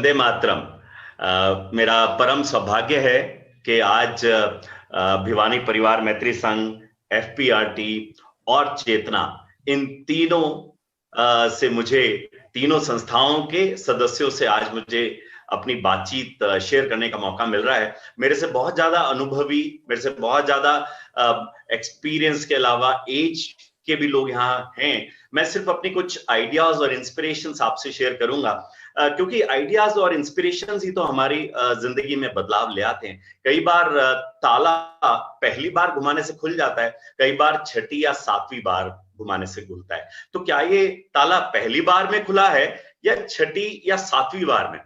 वंदे मातरम। मेरा परम सौभाग्य है कि आज भिवानी परिवार मैत्री संघ, एफपीआरटी और चेतना, इन तीनों से मुझे, तीनों संस्थाओं के सदस्यों से आज मुझे अपनी बातचीत शेयर करने का मौका मिल रहा है। मेरे से बहुत ज्यादा अनुभवी, मेरे से बहुत ज्यादा एक्सपीरियंस के अलावा एज के भी लोग यहाँ हैं। मैं सिर्फ अपनी कुछ आइडियाज और इंस्पिरेशंस आपसे शेयर करूंगा, क्योंकि आइडियाज और इंस्पिरेशंस ही तो हमारी जिंदगी में बदलाव ले आते हैं। कई बार ताला पहली बार घुमाने से खुल जाता है, कई बार छठी या सातवीं बार घुमाने से खुलता है। तो क्या ये ताला पहली बार में खुला है या छठी या सातवीं बार में?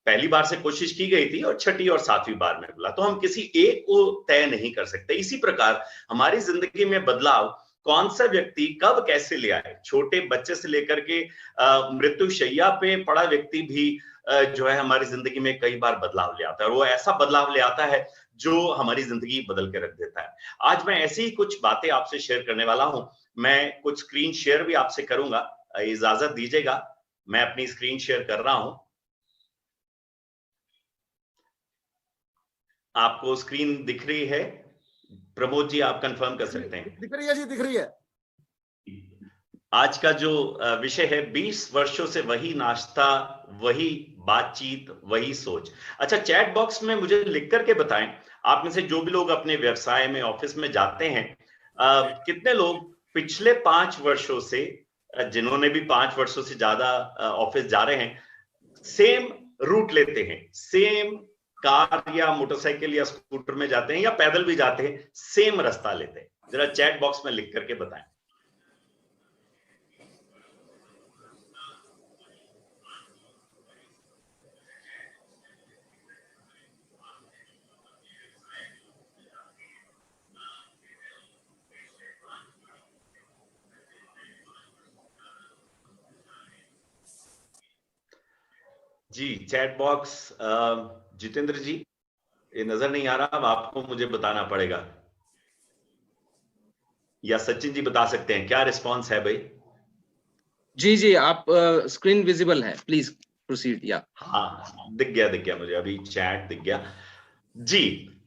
पहली बार से कोशिश की गई थी और छठी और सातवीं बार में खुला, तो हम किसी एक को तय नहीं कर सकते। इसी प्रकार हमारी जिंदगी में बदलाव कौन सा व्यक्ति कब कैसे ले आए, छोटे बच्चे से लेकर के मृत्यु शैया पे पड़ा व्यक्ति भी जो है हमारी जिंदगी में कई बार बदलाव ले आता है, और वो ऐसा बदलाव ले आता है जो हमारी जिंदगी बदल के रख देता है। आज मैं ऐसी ही कुछ बातें आपसे शेयर करने वाला हूं। मैं कुछ स्क्रीन शेयर भी आपसे करूंगा, इजाजत दीजिएगा, मैं अपनी स्क्रीन शेयर कर रहा हूं। आपको स्क्रीन दिख रही है? प्रमोद जी आप कंफर्म कर सकते हैं? दिख रही है जी, दिख रही है। आज का जो विषय है, 20 वर्षों से वही नाश्ता, वही बातचीत, वही सोच। अच्छा, चैट बॉक्स में मुझे लिख करके बताएं, आप में से जो भी लोग अपने व्यवसाय में, ऑफिस में जाते हैं, कितने लोग पिछले 5 वर्षों से, जिन्होंने भी 5 वर्षों से ज्यादा ऑफिस जा रहे हैं, सेम रूट लेते हैं, सेम कार या मोटरसाइकिल या स्कूटर में जाते हैं या पैदल भी जाते हैं, सेम रास्ता लेते हैं? जरा चैट बॉक्स में लिख करके बताएं। जी चैट बॉक्स, जितेंद्र जी ये नजर नहीं आ रहा, अब आपको मुझे बताना पड़ेगा, या सचिन जी बता सकते हैं क्या रिस्पांस है भाई? जी जी, आप स्क्रीन विजिबल है, प्लीज प्रोसीड। या हाँ, दिख गया मुझे, अभी चैट दिख गया जी।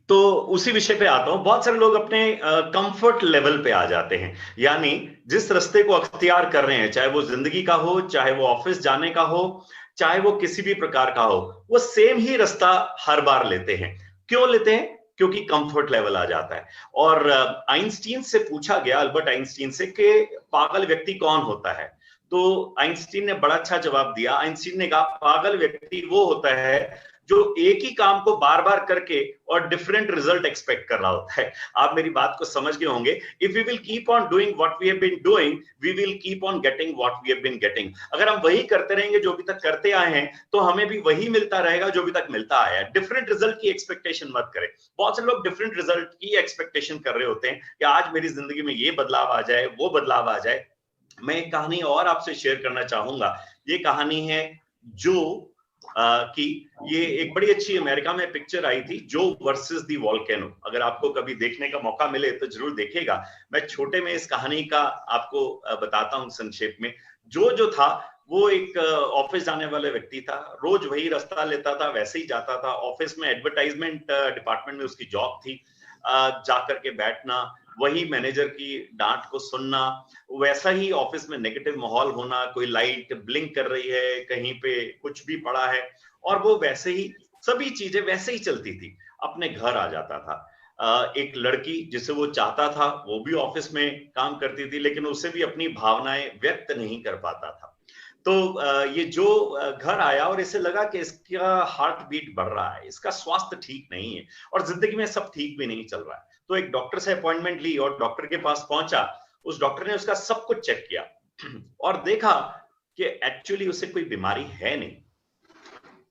तो उसी विषय पे आता हूं। बहुत सारे लोग अपने कंफर्ट लेवल पे आ जाते हैं, यानी जिस रास्ते को अख्तियार कर रहे हैं, चाहे वो जिंदगी का हो, चाहे वो ऑफिस जाने का हो, चाहे वो किसी भी प्रकार का हो, वो सेम ही रास्ता हर बार लेते हैं। क्यों लेते हैं? क्योंकि कंफर्ट लेवल आ जाता है। और आइंस्टीन से पूछा गया, अल्बर्ट आइंस्टीन से, कि पागल व्यक्ति कौन होता है? तो आइंस्टीन ने बड़ा अच्छा जवाब दिया। आइंस्टीन ने कहा, पागल व्यक्ति वो होता है जो एक ही काम को बार बार करके और डिफरेंट रिजल्ट एक्सपेक्ट कर रहा होता है। आप मेरी बात को समझ गए होंगे। If we will keep on doing what we have been doing, we will keep on getting what we have been getting. अगर हम वही करते रहेंगे जो अभी तक करते आए हैं, तो हमें भी वही मिलता रहेगा जो अभी तक मिलता आया है। डिफरेंट रिजल्ट की एक्सपेक्टेशन मत करें। बहुत से लोग डिफरेंट रिजल्ट की एक्सपेक्टेशन कर रहे होते हैं कि आज मेरी जिंदगी में ये बदलाव आ जाए, वो बदलाव आ जाए। मैं एक कहानी और आपसे शेयर करना चाहूंगा। ये कहानी है जो कि ये एक बड़ी अच्छी अमेरिका में पिक्चर आई थी, जो वर्सेस दी वॉल्केनो। अगर आपको कभी देखने का मौका मिले तो जरूर देखिएगा। मैं छोटे में इस कहानी का आपको बताता हूं संक्षेप में। जो था वो एक ऑफिस जाने वाला व्यक्ति था, रोज वही रास्ता लेता था, वैसे ही जाता था ऑफिस में। एडवर्टाइजमेंट डिपार्टमेंट में उसकी जॉब थी। जाकर के बैठना, वही मैनेजर की डांट को सुनना, वैसा ही ऑफिस में नेगेटिव माहौल होना, कोई लाइट ब्लिंक कर रही है, कहीं पे कुछ भी पड़ा है, और वो वैसे ही सभी चीजें वैसे ही चलती थी। अपने घर आ जाता था। एक लड़की जिसे वो चाहता था, वो भी ऑफिस में काम करती थी, लेकिन उसे भी अपनी भावनाएं व्यक्त नहीं कर पाता था। तो ये जो घर आया और इसे लगा कि इसका हार्ट बीट बढ़ रहा है, इसका स्वास्थ्य ठीक नहीं है, और जिंदगी में सब ठीक भी नहीं चल रहा है। तो एक डॉक्टर से अपॉइंटमेंट ली और डॉक्टर के पास पहुंचा। उस डॉक्टर ने उसका सब कुछ चेक किया और देखा कि एक्चुअली उसे कोई बीमारी है नहीं।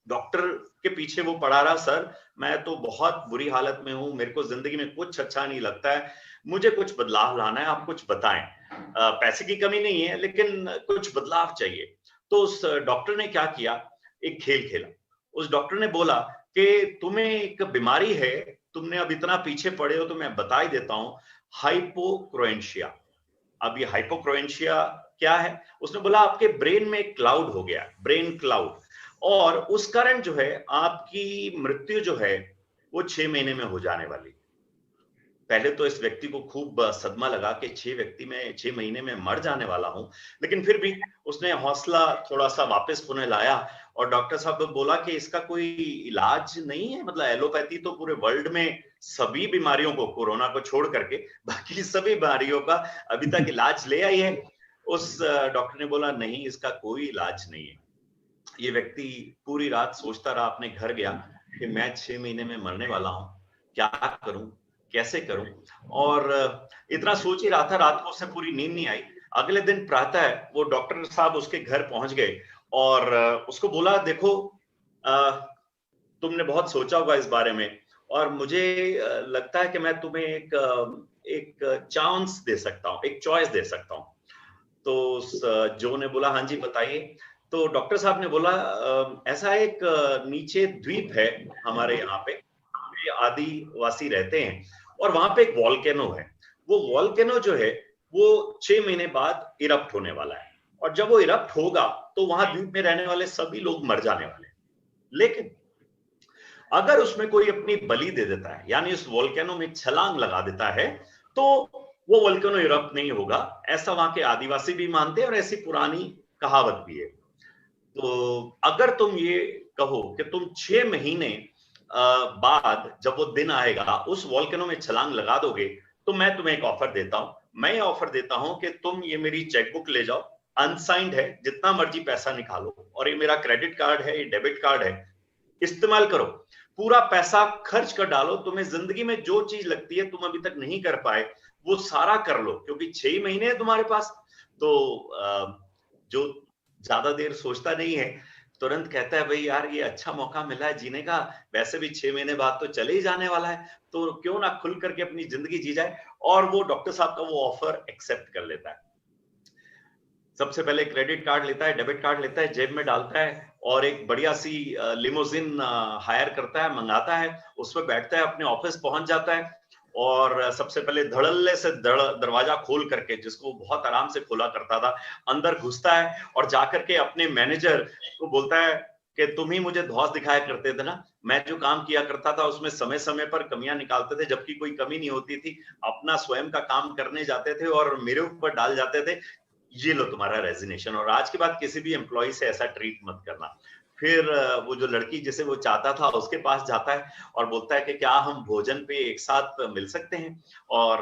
डॉक्टर के पीछे वो पड़ा रहा, सर मैं तो बहुत बुरी हालत में हूं, मेरे को जिंदगी में कुछ अच्छा नहीं लगता है, मुझे कुछ बदलाव लाना है, आप कुछ बताएं। पैसे की कमी नहीं है, लेकिन कुछ बदलाव चाहिए। तो उस डॉक्टर ने क्या किया, एक खेल खेला। उस डॉक्टर ने बोला कि तुम्हें एक बीमारी है, तुमने अब इतना पीछे पड़े हो तो मैं बता ही देता हूं, हाइपोक्रोएंशिया। अब ये हाइपोक्रोएंशिया क्या है? उसने बोला आपके ब्रेन में एक क्लाउड हो गया, ब्रेन क्लाउड, और उस कारण जो है आपकी मृत्यु जो है वो 6 महीने में हो जाने वाली। पहले तो इस व्यक्ति को खूब सदमा लगा कि 6 महीने में मर जाने वाला हूं, लेकिन फिर भी उसने हौसला थोड़ा सा वापस पुनः लाया और डॉक्टर साहब ने बोला कि इसका कोई इलाज नहीं है। मतलब एलोपैथी तो पूरे वर्ल्ड में सभी बीमारियों को, कोरोना को छोड़ करके बाकी सभी बीमारियों का अभी तक इलाज ले आई है। उस डॉक्टर ने बोला नहीं, इसका कोई इलाज नहीं है। ये व्यक्ति पूरी रात सोचता रहा, अपने घर गया कि मैं 6 महीने में मरने वाला हूं, क्या करूं, कैसे करूं। और इतना सोच ही रहा था, रात को उसे पूरी नींद नहीं आई। अगले दिन प्रातः वो डॉक्टर साहब उसके घर पहुंच गए और उसको बोला, देखो तुमने बहुत सोचा होगा इस बारे में और मुझे लगता है कि मैं तुम्हें एक चांस दे सकता हूं, एक चॉइस दे सकता हूं। तो उस जो ने बोला, हाँ जी बताइए। तो डॉक्टर साहब ने बोला, ऐसा एक नीचे द्वीप है हमारे यहाँ पे, आदिवासी रहते हैं और वहां पे एक वॉल्केनो है। वो वॉल्केनो जो है वो 6 महीने बाद इरप्ट होने वाला है और जब वो इरप्ट होगा तो वहां द्वीप में रहने वाले सभी लोग मर जाने वाले हैं। लेकिन अगर उसमें कोई अपनी बलि दे देता है, यानी उस वोल्केनो में छलांग लगा देता है, तो वो वोल्केनो इरप्ट नहीं होगा। ऐसा वहां के आदिवासी भी मानते हैं और ऐसी पुरानी कहावत भी है। तो अगर तुम ये कहो कि तुम 6 महीने बाद जब वो दिन आएगा उस वोल्केनो में छलांग लगा दोगे, तो मैं तुम्हें एक ऑफर देता हूं। मैं ये ऑफर देता हूं कि तुम ये मेरी चेकबुक ले जाओ, अनसाइंड है, जितना मर्जी पैसा निकालो, और ये मेरा क्रेडिट कार्ड है, ये डेबिट कार्ड है, इस्तेमाल करो, पूरा पैसा खर्च कर डालो। तुम्हें जिंदगी में जो चीज लगती है तुम अभी तक नहीं कर पाए, वो सारा कर लो, क्योंकि 6 महीने है तुम्हारे पास। तो जो ज्यादा देर सोचता नहीं है, तुरंत कहता है, भाई यार ये अच्छा मौका मिला है जीने का, वैसे भी 6 महीने बाद तो चले ही जाने वाला है, तो क्यों ना खुल करके अपनी जिंदगी जी जाए। और वो डॉक्टर साहब का वो ऑफर एक्सेप्ट कर लेता है। सबसे पहले क्रेडिट कार्ड लेता है, डेबिट कार्ड लेता है, जेब में डालता है और एक बढ़िया सी लिमोजिन हायर करता है, मंगाता है, उसमें बैठता है, अपने ऑफिस पहुंच जाता है और सबसे पहले धड़ल्ले से दरवाजा खोल करके, जिसको बहुत आराम से खोला करता था, अंदर घुसता है और जाकर के अपने मैनेजर को बोलता है कि तुम ही मुझे धौंस दिखाया करते थे ना, मैं जो काम किया करता था उसमें समय समय पर कमियां निकालते थे, जबकि कोई कमी नहीं होती थी, अपना स्वयं का काम करने जाते थे और मेरे ऊपर डाल जाते थे, ये लो तुम्हारा रेजिग्नेशन, और आज के बाद किसी भी एम्प्लॉय से ऐसा ट्रीट मत करना। फिर वो जो लड़की जिसे वो चाहता था उसके पास जाता है और बोलता है कि क्या हम भोजन पे एक साथ मिल सकते हैं। और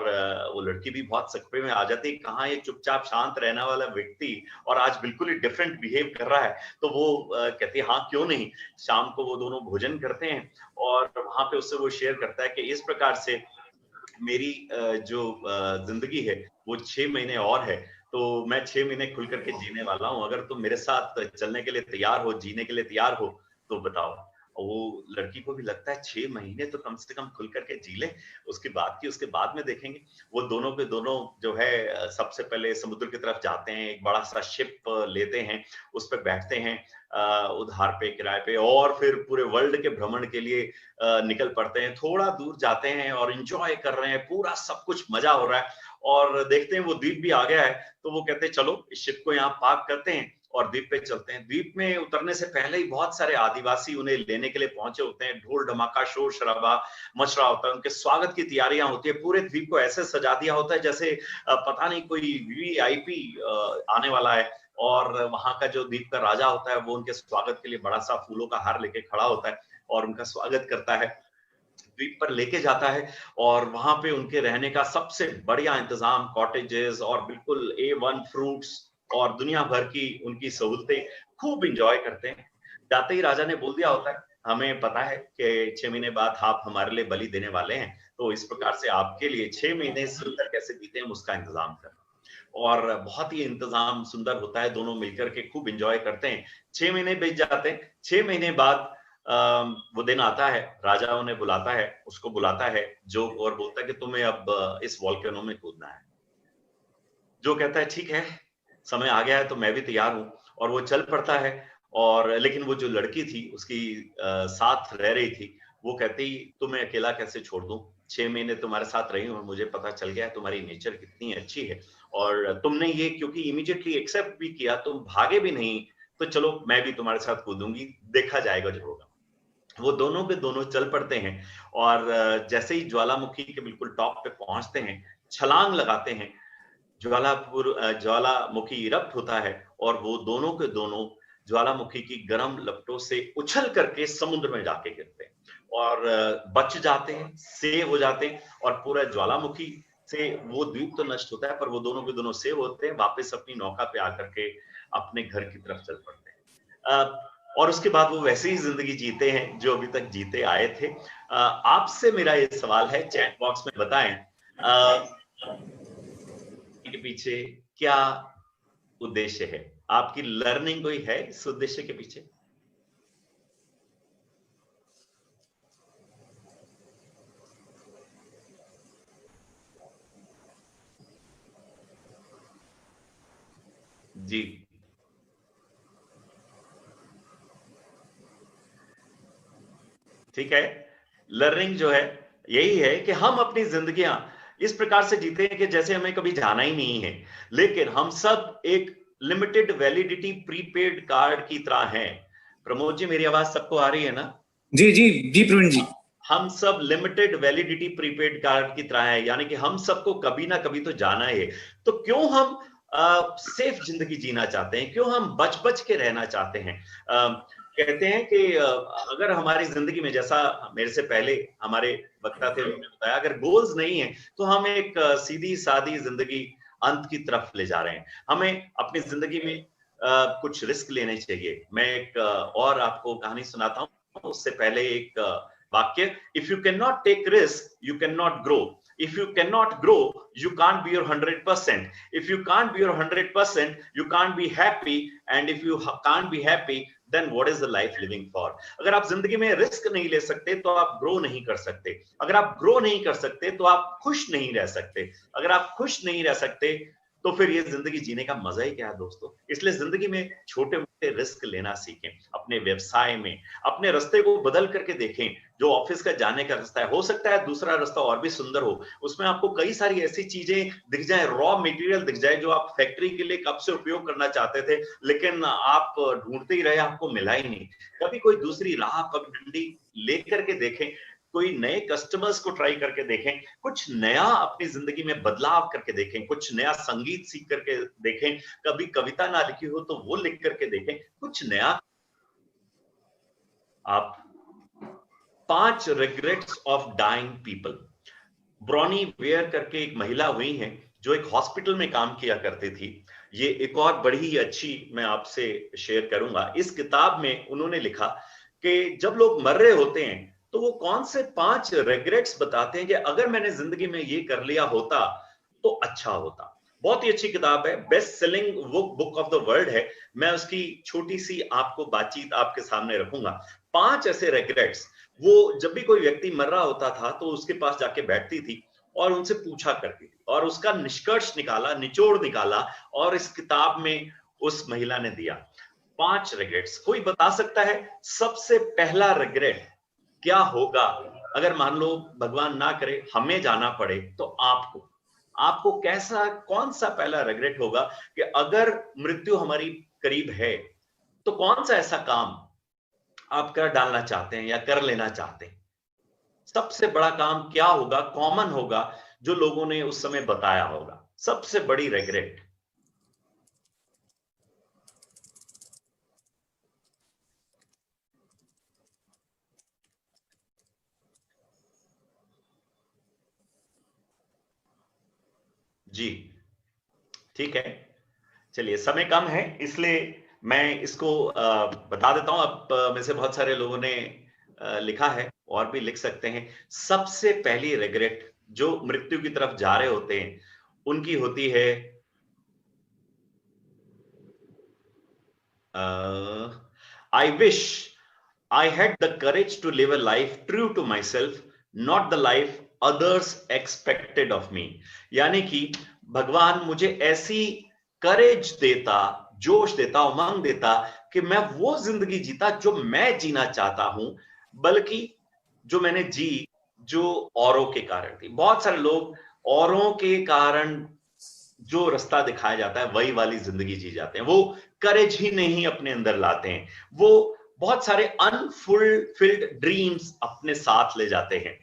वो लड़की भी बहुत सकपे में आ जाती है, कहाँ ये चुपचाप शांत रहने वाला व्यक्ति और आज बिल्कुल ही डिफरेंट बिहेव कर रहा है। तो वो कहती है हाँ क्यों नहीं। शाम को वो दोनों भोजन करते हैं और वहां पे उससे वो शेयर करता है कि इस प्रकार से मेरी जो जिंदगी है वो 6 महीने और है, तो मैं 6 महीने खुल करके जीने वाला हूँ, अगर तुम मेरे साथ चलने के लिए तैयार हो, जीने के लिए तैयार हो, तो बताओ। और वो लड़की को भी लगता है 6 महीने तो कम से कम खुल करके जी ले, उसके बाद में देखेंगे। वो दोनों के दोनों जो है सबसे पहले समुद्र की तरफ जाते हैं, एक बड़ा सा शिप लेते हैं, उस पर बैठते हैं उधार पे, किराए पे, और फिर पूरे वर्ल्ड के भ्रमण के लिए निकल पड़ते हैं। थोड़ा दूर जाते हैं और एंजॉय कर रहे हैं, पूरा सब कुछ मजा हो रहा है और देखते हैं वो द्वीप भी आ गया है। तो वो कहते हैं चलो इस शिप को यहाँ पार्क करते हैं और द्वीप पे चलते हैं। द्वीप में उतरने से पहले ही बहुत सारे आदिवासी उन्हें लेने के लिए पहुंचे होते हैं, ढोल ढमाका शोर शराबा मच रहा होता है, उनके स्वागत की तैयारियां होती है। पूरे द्वीप को ऐसे सजा दिया होता है जैसे पता नहीं कोई वीवीआईपी आने वाला है। और वहां का जो द्वीप का राजा होता है वो उनके स्वागत के लिए बड़ा सा फूलों का हार लेके खड़ा होता है और उनका स्वागत करता है, द्वीप पर लेके जाता है और वहां पे उनके रहने का सबसे बढ़िया इंतजाम, कॉटेजेस और बिल्कुल A1 फ्रूट्स और दुनिया भर की उनकी सहूलतें, खूब इंजॉय करते हैं। जाते ही राजा ने बोल दिया होता है, हमें पता है कि 6 महीने बाद आप हमारे लिए बलि देने वाले हैं, तो इस प्रकार से आपके लिए 6 महीने सुंदर कैसे बीते हैं उसका इंतजाम कर। और बहुत ही इंतजाम सुंदर होता है, दोनों मिलकर के खूब एंजॉय करते हैं। 6 महीने बीत जाते हैं। 6 महीने बाद वो दिन आता है, राजा उन्हें बुलाता है, उसको बुलाता है जो, और बोलता है कि तुम्हें अब इस वॉल्केनो में कूदना है। जो कहता है ठीक है, समय आ गया है तो मैं भी तैयार हूँ, और वो चल पड़ता है। और लेकिन वो जो लड़की थी उसकी साथ रह रही थी, वो कहती तुम्हें अकेला कैसे छोड़ दूं, 6 महीने तुम्हारे साथ रही हूँ और मुझे पता चल गया है तुम्हारी नेचर कितनी अच्छी है, और तुमने ये क्योंकि इमीडिएटली एक्सेप्ट भी किया, तुम भागे भी नहीं, तो चलो मैं भी तुम्हारे साथ कूदूंगी, देखा जाएगा जो होगा। वो दोनों के दोनों चल पड़ते हैं और जैसे ही ज्वालामुखी के बिल्कुल टॉप पे पहुंचते हैं, छलांग लगाते हैं, ज्वालामुखी इरप्ट होता है और वो दोनों के दोनों ज्वालामुखी की गर्म लपटों से उछल करके समुद्र में जाके गिरते हैं और बच जाते हैं, सेव हो जाते हैं और पूरा ज्वालामुखी से वो द्वीप तो नष्ट होता है, पर वो दोनों के दोनों सेव होते हैं, वापस अपनी नौका पे आकर के अपने घर की तरफ चल पड़ते हैं। और उसके बाद वो वैसे ही जिंदगी जीते हैं जो अभी तक जीते आए थे। आपसे मेरा ये सवाल है, चैट बॉक्स में बताएं के पीछे क्या उद्देश्य है? आपकी लर्निंग कोई है इस उद्देश्य के पीछे? जी, ठीक है। लर्निंग जो है यही है कि हम अपनी जिंदगियां इस प्रकार से जीते हैं कि जैसे हमें कभी जाना ही नहीं है, लेकिन हम सब एक लिमिटेड वैलिडिटी प्रीपेड कार्ड की तरह हैं। प्रमोद जी, मेरी आवाज सबको आ रही है ना? जी जी जी प्रवीण जी। हम सब लिमिटेड वैलिडिटी प्रीपेड कार्ड की तरह है, यानी कि हम सबको कभी ना कभी तो जाना है। तो क्यों हम सेफ जिंदगी जीना चाहते हैं, क्यों हम बच बच के रहना चाहते हैं? कहते हैं कि अगर हमारी जिंदगी में, जैसा मेरे से पहले हमारे वक्ता थे उन्होंने बताया, अगर गोल्स नहीं है तो हम एक सीधी सादी जिंदगी अंत की तरफ ले जा रहे हैं। हमें अपनी जिंदगी में कुछ रिस्क लेने चाहिए। मैं एक और आपको कहानी सुनाता हूँ, उससे पहले एक वाक्य, if you can not take risk you can not grow, if you cannot grow you can't be your 100%, if you can't be your 100% you can't be happy, and if you can't be happy then what is the life living for? अगर आप जिंदगी में risk नहीं ले सकते तो आप grow नहीं कर सकते, अगर आप ग्रो नहीं कर सकते तो आप खुश नहीं रह सकते, अगर आप खुश नहीं रह सकते तो फिर ये जिंदगी जीने का मजा ही क्या है दोस्तों। इसलिए जिंदगी में छोटे मोटे रिस्क लेना सीखें, अपने व्यवसाय में अपने रास्ते को बदल करके देखें। जो ऑफिस का जाने का रास्ता है, हो सकता है दूसरा रास्ता और भी सुंदर हो, उसमें आपको कई सारी ऐसी चीजें दिख जाए, रॉ मटेरियल दिख जाए जो आप फैक्ट्री के लिए कब से उपयोग करना चाहते थे, लेकिन आप ढूंढते ही रहे, आपको मिला ही नहीं। कभी कोई दूसरी राह पगडंडी लेकर के देखें, कोई नए कस्टमर्स को ट्राई करके देखें, कुछ नया अपनी जिंदगी में बदलाव करके देखें, कुछ नया संगीत सीख करके देखें, कभी कविता ना लिखी हो तो वो लिख करके देखें, कुछ नया। आप 5 regrets of dying people, Bronnie Ware करके एक महिला हुई हैं जो एक हॉस्पिटल में काम किया करती थी। ये एक और बड़ी अच्छी मैं आपसे शेयर करूंगा। इस किताब में उन्होंने लिखा कि जब लोग मर रहे होते हैं तो वो कौन से 5 रिग्रेट्स बताते हैं कि अगर मैंने जिंदगी में ये कर लिया होता तो अच्छा होता। बहुत ही अच्छी किताब है, best selling book of the world है। मैं उसकी छोटी सी आपको बातचीत आपके सामने रखूंगा। 5 ऐसे रिग्रेट्स, वो जब भी कोई व्यक्ति मर रहा होता था तो उसके पास जाके बैठती थी और उनसे पूछा करती थी और उसका निष्कर्ष निकाला, निचोड़ निकाला और इस किताब में उस महिला ने दिया। 5 रिग्रेट्स। कोई बता सकता है सबसे पहला रिग्रेट क्या होगा अगर मान लो भगवान ना करे हमें जाना पड़े, तो आपको कैसा, कौन सा पहला रिग्रेट होगा कि अगर मृत्यु हमारी करीब है तो कौन सा ऐसा काम आप कर डालना चाहते हैं या कर लेना चाहते हैं? सबसे बड़ा काम क्या होगा, कॉमन होगा, जो लोगों ने उस समय बताया होगा, सबसे बड़ी रिग्रेट? जी ठीक है, चलिए समय कम है इसलिए मैं इसको बता देता हूं। अब में से बहुत सारे लोगों ने लिखा है और भी लिख सकते हैं। सबसे पहली रिग्रेट जो मृत्यु की तरफ जा रहे होते हैं उनकी होती है I wish I had the courage to live a life true to myself, not the life others expected of me. यानी कि भगवान मुझे ऐसी करेज देता, जोश देता, उमंग देता कि मैं वो जिंदगी जीता जो मैं जीना चाहता हूं, बल्कि जो मैंने जी जो औरों के कारण थी। बहुत सारे लोग औरों के कारण जो रास्ता दिखाया जाता है वही वाली जिंदगी जी जाते हैं, वो करेज ही नहीं अपने अंदर लाते हैं, वो बहुत सारे अनफुलफिल्ड ड्रीम्स अपने साथ ले जाते हैं।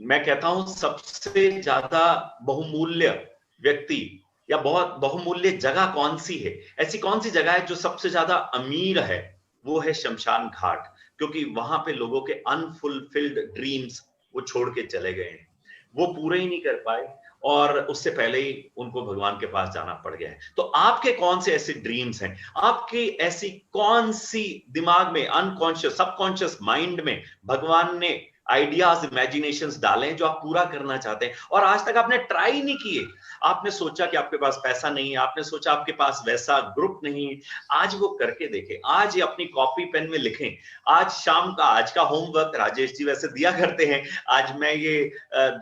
मैं कहता हूं सबसे ज्यादा बहुमूल्य व्यक्ति या बहुत बहुमूल्य जगह कौन सी है, ऐसी कौन सी जगह है जो सबसे ज्यादा अमीर है, वो है शमशान घाट, क्योंकि वहां पे लोगों के अनफुलफिल्ड ड्रीम्स वो छोड़ के चले गए हैं, वो पूरे ही नहीं कर पाए और उससे पहले ही उनको भगवान के पास जाना पड़ गया है। तो आपके कौन से ऐसे ड्रीम्स हैं, आपकी ऐसी कौन सी दिमाग में अनकॉन्शियस सबकॉन्शियस माइंड में भगवान ने आइडियाज इमेजिनेशंस डाले हैं जो आप पूरा करना चाहते हैं और आज तक आपने ट्राई नहीं किए? आपने सोचा कि आपके पास पैसा नहीं है, आपने सोचा आपके पास वैसा ग्रुप नहीं है, आज वो करके देखें, आज ये अपनी कॉपी पेन में लिखें। आज शाम का आज का होमवर्क राजेश जी वैसे दिया करते हैं, आज मैं ये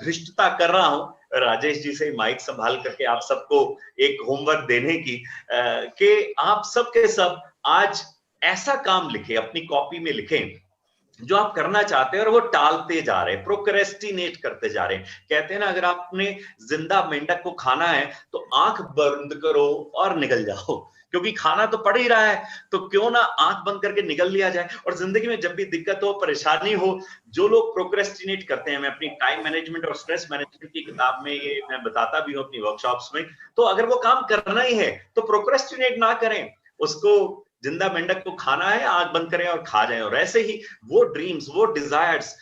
धृष्टता कर रहा हूं राजेश जी से माइक संभाल करके आप सबको एक होमवर्क देने की कि आप सब के सब आज ऐसा काम लिखें, अपनी कॉपी में लिखें जो आप करना चाहते हैं और वो टालते जा रहे हैं, प्रोक्रेस्टिनेट करते जा रहे हैं। कहते हैं ना, अगर आपने जिंदा मेंढक को खाना है तो आंख बंद करो और निकल जाओ, क्योंकि खाना तो पड़ ही रहा है, तो क्यों ना आंख बंद करके निकल लिया जाए। और जिंदगी में जब भी दिक्कत हो, परेशानी हो, जो लोग प्रोक्रेस्टिनेट करते हैं, मैं अपनी टाइम मैनेजमेंट और स्ट्रेस मैनेजमेंट की किताब में ये मैं बताता भी हूँ अपनी वर्कशॉप्स में, तो अगर वो काम करना ही है तो प्रोक्रेस्टिनेट ना करें, उसको जिंदा मेंढक को खाना है, आंख बंद करें और खा जाएं। और ऐसे ही वो ड्रीम्स, वो डिजायर्स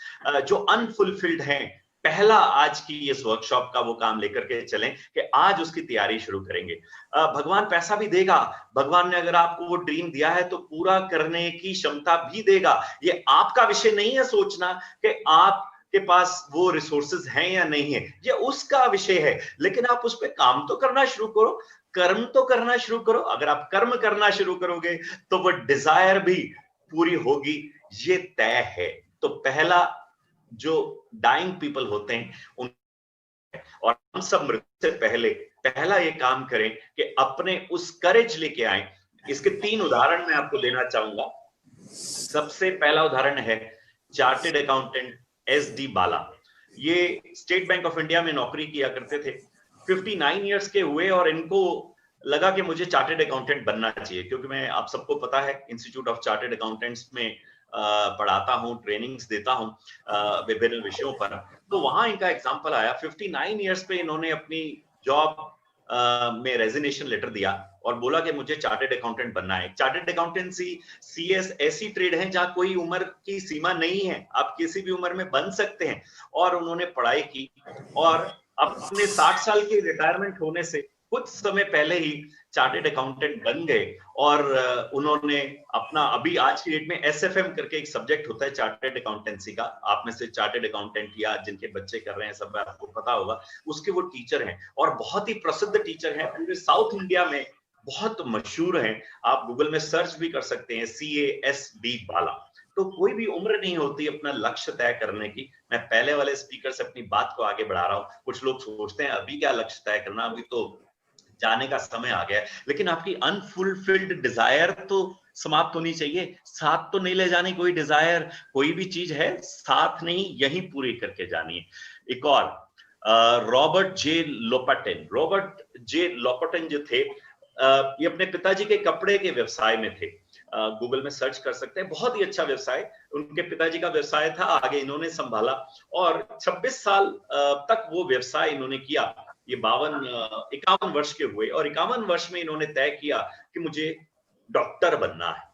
जो अनफुलफिल्ड हैं, पहला आज की इस वर्कशॉप का वो काम लेकर के चलें कि आज उसकी तैयारी शुरू करेंगे। भगवान पैसा भी देगा, भगवान ने अगर आपको वो ड्रीम दिया है तो पूरा करने की क्षमता भी देगा। ये आपका विषय नहीं है सोचना कि आप के पास वो रिसोर्सेज हैं या नहीं है, ये उसका विषय है, लेकिन आप उस पर काम तो करना शुरू करो, कर्म तो करना शुरू करो। अगर आप कर्म करना शुरू करोगे तो वो डिजायर भी पूरी होगी, ये तय है। तो पहला जो डाइंग पीपल होते हैं उन, और हम सब मृत्यु से पहले पहला ये काम करें कि अपने उस करेज लेके आए। इसके 3 उदाहरण मैं आपको देना चाहूंगा। सबसे पहला उदाहरण है चार्टेड अकाउंटेंट SD बाला। ये स्टेट बैंक ऑफ इंडिया में नौकरी किया करते थे, 59 इयर्स के हुए और इनको लगा कि मुझे चार्टेड अकाउंटेंट बनना चाहिए, क्योंकि मैं, आप सबको पता है, इंस्टीट्यूट ऑफ चार्टेड अकाउंटेंट्स में पढ़ाता हूँ, ट्रेनिंग्स देता हूँ विभिन्न विषयों पर। तो वहां इनका एग्जांपल आया, 59 इयर्स पे इन्होंने अपनी जॉब में रेजिग्नेशन लेटर दिया और बोला कि मुझे चार्टेड अकाउंटेंट बनना है। चार्टेड अकाउंटेंसी CS ऐसी ट्रेड है जहां कोई उम्र की सीमा नहीं है, आप किसी भी उम्र में बन सकते हैं। और उन्होंने पढ़ाई की और अपने 60 साल की रिटायरमेंट होने से कुछ समय पहले ही चार्टेड अकाउंटेंट बन गए और उन्होंने अपना, अभी आज की डेट में SFM करके एक सब्जेक्ट होता है चार्टेड अकाउंटेंसी का, आप में से चार्टेड अकाउंटेंट या जिनके बच्चे कर रहे हैं सब आपको पता होगा, उसके वो टीचर हैं और बहुत ही प्रसिद्ध टीचर हैं, पूरे साउथ इंडिया में बहुत मशहूर हैं। आप गूगल में सर्च भी कर सकते हैं, CASD बाला। तो कोई भी उम्र नहीं होती अपना लक्ष्य तय करने की। मैं पहले वाले स्पीकर से अपनी बात को आगे बढ़ा रहा हूँ। कुछ लोग सोचते हैं अभी क्या लक्ष्य तय करना, अभी तो जाने का समय आ गया है, लेकिन आपकी अनफुलफिल्ड डिजायर तो समाप्त होनी चाहिए। साथ तो नहीं ले जानी कोई डिजायर, कोई भी चीज है साथ नहीं, यही पूरी करके जानी है। एक और रॉबर्ट जे लोपाटेन जो थे, ये अपने पिताजी के कपड़े के व्यवसाय में थे। गूगल में सर्च कर सकते हैं, बहुत ही अच्छा व्यवसाय उनके पिताजी का व्यवसाय था, आगे इन्होंने संभाला और 26 साल तक वो व्यवसाय इन्होंने किया। ये 51 वर्ष के हुए और 51 वर्ष में इन्होंने तय किया कि मुझे डॉक्टर बनना है।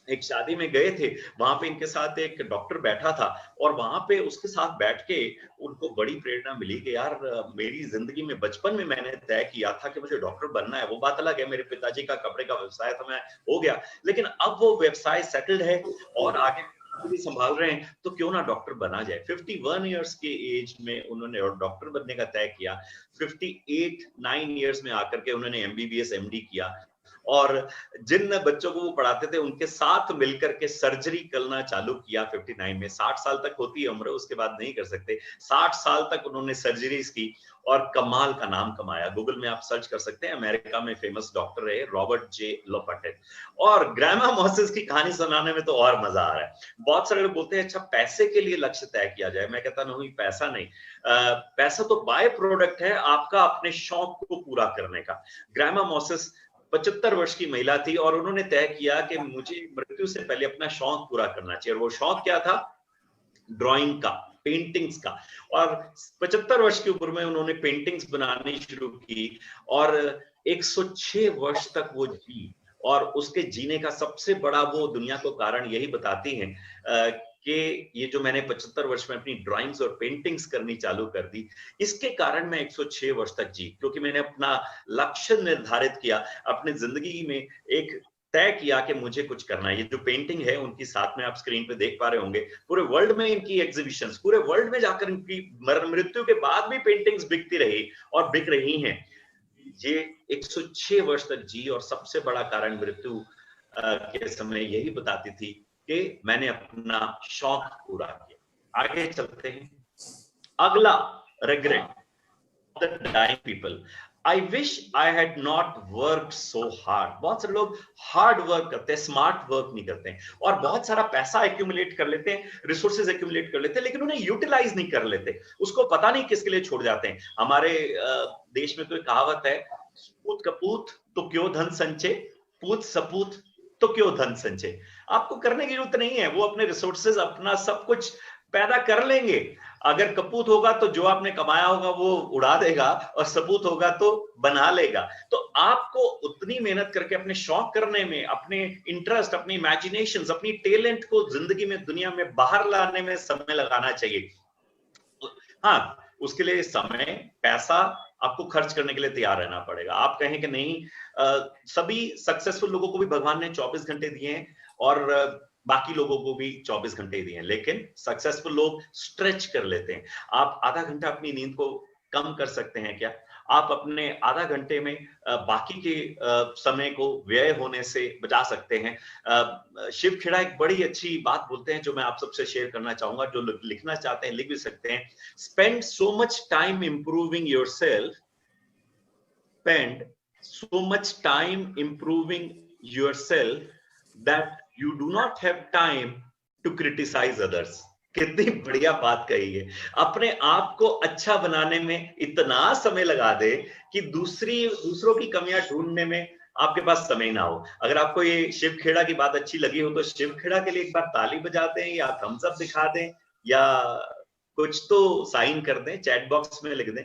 एक शादी में गए थे, वहां पे इनके साथ एक डॉक्टर बैठा था और वहां पे उसके साथ बैठ के उनको बड़ी प्रेरणा मिली कि यार मेरी जिंदगी में बचपन में मैंने तय किया था कि मुझे डॉक्टर बनना है। वो बात अलग है, मेरे पिताजी का कपड़े का व्यवसाय था, मैं हो गया, लेकिन अब वो व्यवसाय सेटल्ड है और आगे भी संभाल रहे हैं, तो क्यों ना डॉक्टर बना जाए। 51 इयर्स के एज में उन्होंने डॉक्टर बनने का तय किया। 9 इयर्स में आकर के उन्होंने MBBS MD किया। और जिन बच्चों को वो पढ़ाते थे उनके साथ मिलकर के सर्जरी करना चालू किया 59 में। 60 साल तक होती है उम्र, उसके बाद नहीं कर सकते। 60 साल तक उन्होंने सर्जरीज की और कमाल का नाम कमाया। गूगल में आप सर्च कर सकते हैं, अमेरिका में फेमस डॉक्टर है रॉबर्ट जे लोपेटेट। और ग्रामा मोसेस की कहानी सुनाने में तो और मजा आ रहा है। बहुत सारे लोग बोलते हैं अच्छा पैसे के लिए लक्ष्य तय किया जाए। मैं कहता नहीं, पैसा नहीं, पैसा तो बाय प्रोडक्ट है आपका अपने शौक को पूरा करने का। ग्रामा मोसेस 75 वर्ष की महिला थी और उन्होंने तय किया कि मुझे मृत्यु से पहले अपना शौक पूरा करना चाहिए। और वो शौक क्या था? ड्राइंग का, पेंटिंग्स का। और 75 वर्ष की उम्र में उन्होंने पेंटिंग्स बनानी शुरू की और 106 वर्ष तक वो जी। और उसके जीने का सबसे बड़ा वो दुनिया को कारण यही बताती हैं कि ये जो मैंने 75 वर्ष में अपनी ड्राइंग्स और पेंटिंग्स करनी चालू कर दी, इसके कारण मैं 106 वर्ष तक जी, क्योंकि मैंने अपना लक्ष्य निर्धारित किया, अपनी जिंदगी में एक तय किया कि मुझे कुछ करना है। ये जो पेंटिंग है उनकी साथ में आप स्क्रीन पे देख पा रहे होंगे, पूरे वर्ल्ड में इनकी एग्जीबिशंस, पूरे वर्ल्ड में जाकर इनकी मृत्यु के बाद भी पेंटिंग्स बिकती रही और बिक रही हैं। ये 106 वर्ष तक जी और सबसे बड़ा कारण मृत्यु के समय यही बताती थी कि मैंने अपना शौक पूरा किया। आगे चलते हैं। अगला regret the dying people, I wish I had not work so hard. बहुत सारे लोग हार्ड वर्क करते हैं, स्मार्ट वर्क नहीं करते हैं और बहुत सारा पैसा एक्यूमुलेट कर लेते हैं, रिसोर्सेज एक्यूमुलेट कर लेते हैं, लेकिन उन्हें यूटिलाइज नहीं कर लेते, उसको पता नहीं किसके लिए छोड़ जाते हैं। हमारे देश में तो एक कहावत है, पूत कपूत तो क्यों धन संचय, पूत सपूत तो क्यों धन संचय। आपको करने की जरूरत नहीं है, वो अपने रिसोर्सेज अपना सब कुछ पैदा कर लेंगे। अगर कपूत होगा तो जो आपने कमाया होगा वो उड़ा देगा और सपूत होगा तो बना लेगा। तो आपको उतनी मेहनत करके अपने शौक करने में, अपने इंटरेस्ट, अपनी इमेजिनेशंस, अपनी टैलेंट को जिंदगी में, दुनिया में बाहर लाने में समय लगाना चाहिए। हाँ, उसके लिए समय, पैसा आपको खर्च करने के लिए तैयार रहना पड़ेगा। आप कहें कि नहीं, सभी सक्सेसफुल लोगों को भी भगवान ने 24 घंटे दिए हैं और बाकी लोगों को भी 24 घंटे दिए हैं, लेकिन सक्सेसफुल लोग स्ट्रेच कर लेते हैं। आप आधा घंटा अपनी नींद को कम कर सकते हैं क्या? आप अपने आधा घंटे में बाकी के समय को व्यय होने से बचा सकते हैं। शिव खेड़ा एक बड़ी अच्छी बात बोलते हैं जो मैं आप सबसे शेयर करना चाहूंगा, जो लिखना चाहते हैं लिख भी सकते हैं। Spend so much time improving yourself, spend so much time improving yourself that you do not have time to criticize others। कितनी बढ़िया बात कही है। अपने आप को अच्छा बनाने में इतना समय लगा दे कि दूसरों की कमियां ढूंढने में आपके पास समय ना हो। अगर आपको ये शिव खेड़ा की बात अच्छी लगी हो तो शिव खेड़ा के लिए एक बार ताली बजा दें या थम्स अप दिखा दें या कुछ तो साइन कर दें, चैट बॉक्स में लिख दें।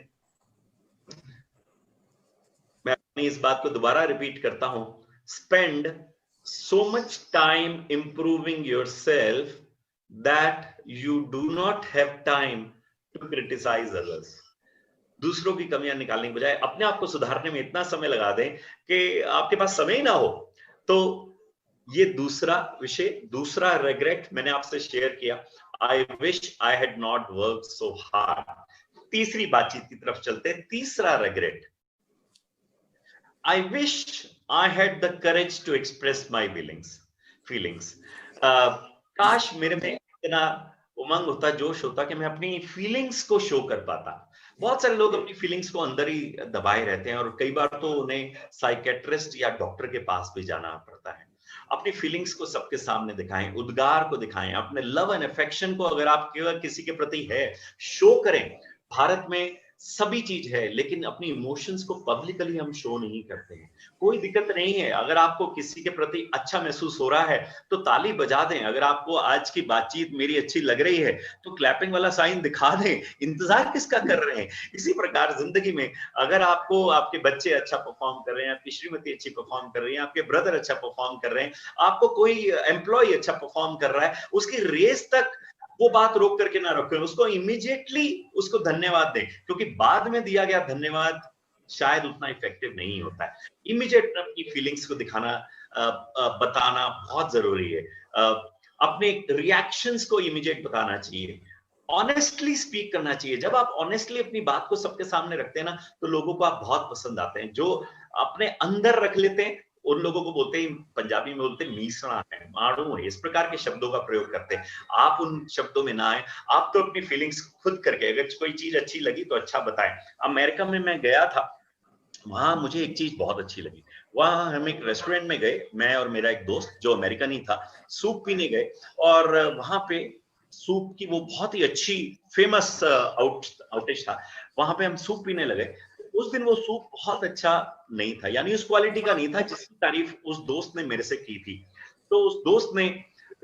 मैं अपनी इस बात को दोबारा रिपीट करता हूं, spend so much time improving yourself that you do not have time to criticize others। दूसरों की कमियां निकालने के बजाय अपने आप को सुधारने में इतना समय लगा दें कि आपके पास समय ही ना हो। तो ये दूसरा विषय, दूसरा रिग्रेट मैंने आपसे शेयर किया, आई wish I had not work so hard. तीसरी बातचीत की तरफ चलते हैं। तीसरा regret, I wish I had the courage to express my feelings। काश मेरे में इतना उमंग होता, जोश होता कि मैं अपनी फीलिंग्स को शो कर पाता। बहुत सारे लोग अपनी फीलिंग्स को अंदर ही दबाए रहते हैं और कई बार तो उन्हें साइकेट्रिस्ट या डॉक्टर के पास भी जाना पड़ता है। अपनी फीलिंग्स को सबके सामने दिखाएं, उद्गार को दिखाएं, अपने लव एंड अफेक्शन को अगर आप किसी के प्रति है, शो करें। भारत में सभी चीज है लेकिन अपनी इमोशंस को पब्लिकली हम शो नहीं करते हैं। कोई दिक्कत नहीं है, अगर आपको किसी के प्रति अच्छा महसूस हो रहा है तो ताली बजा दें। अगर आपको आज की बातचीत मेरी अच्छी लग रही है तो क्लैपिंग वाला साइन दिखा दें। इंतजार किसका कर रहे हैं? इसी प्रकार जिंदगी में अगर आपको आपके बच्चे अच्छा परफॉर्म कर रहे हैं, आपकी श्रीमती अच्छी परफॉर्म कर रही है, आपके ब्रदर अच्छा परफॉर्म कर रहे हैं, आपको कोई एम्प्लॉय अच्छा परफॉर्म कर रहा है, उसकी रेस तक वो बात रोक करके ना रखें, उसको इमीडिएटली उसको धन्यवाद दें, क्योंकि बाद में दिया गया धन्यवाद शायद उतना इफेक्टिव नहीं होता है। इमीडिएट अपनी फीलिंग्स को दिखाना, बताना बहुत जरूरी है। अपने रिएक्शंस को इमीडिएट बताना चाहिए, ऑनेस्टली स्पीक करना चाहिए। जब आप ऑनेस्टली अपनी बात को सबके सामने रखते हैं ना तो लोगों को आप बहुत पसंद आते हैं। जो अपने अंदर रख लेते हैं उन लोगों को बोलते हैं, पंजाबी में बोलते हैं मीसणा है, माड़ू है, इस प्रकार के शब्दों का प्रयोग करते हैं। आप उन शब्दों में ना आए, आप तो अपनी फीलिंग्स खुद करके, अगर कोई चीज अच्छी लगी तो अच्छा बताएं। अमेरिका में मैं गया था, वहां मुझे एक चीज बहुत अच्छी लगी। वहां हम एक रेस्टोरेंट में गए, मैं और मेरा एक दोस्त जो अमेरिकन ही था, सूप पीने गए, और वहां पे सूप की वो बहुत ही अच्छी फेमस आउटेज था, वहां पे हम सूप पीने लगे। उस दिन वो सूप बहुत अच्छा नहीं था, यानी उस क्वालिटी का नहीं था जिसकी तारीफ उस दोस्त ने मेरे से की थी। तो उस दोस्त ने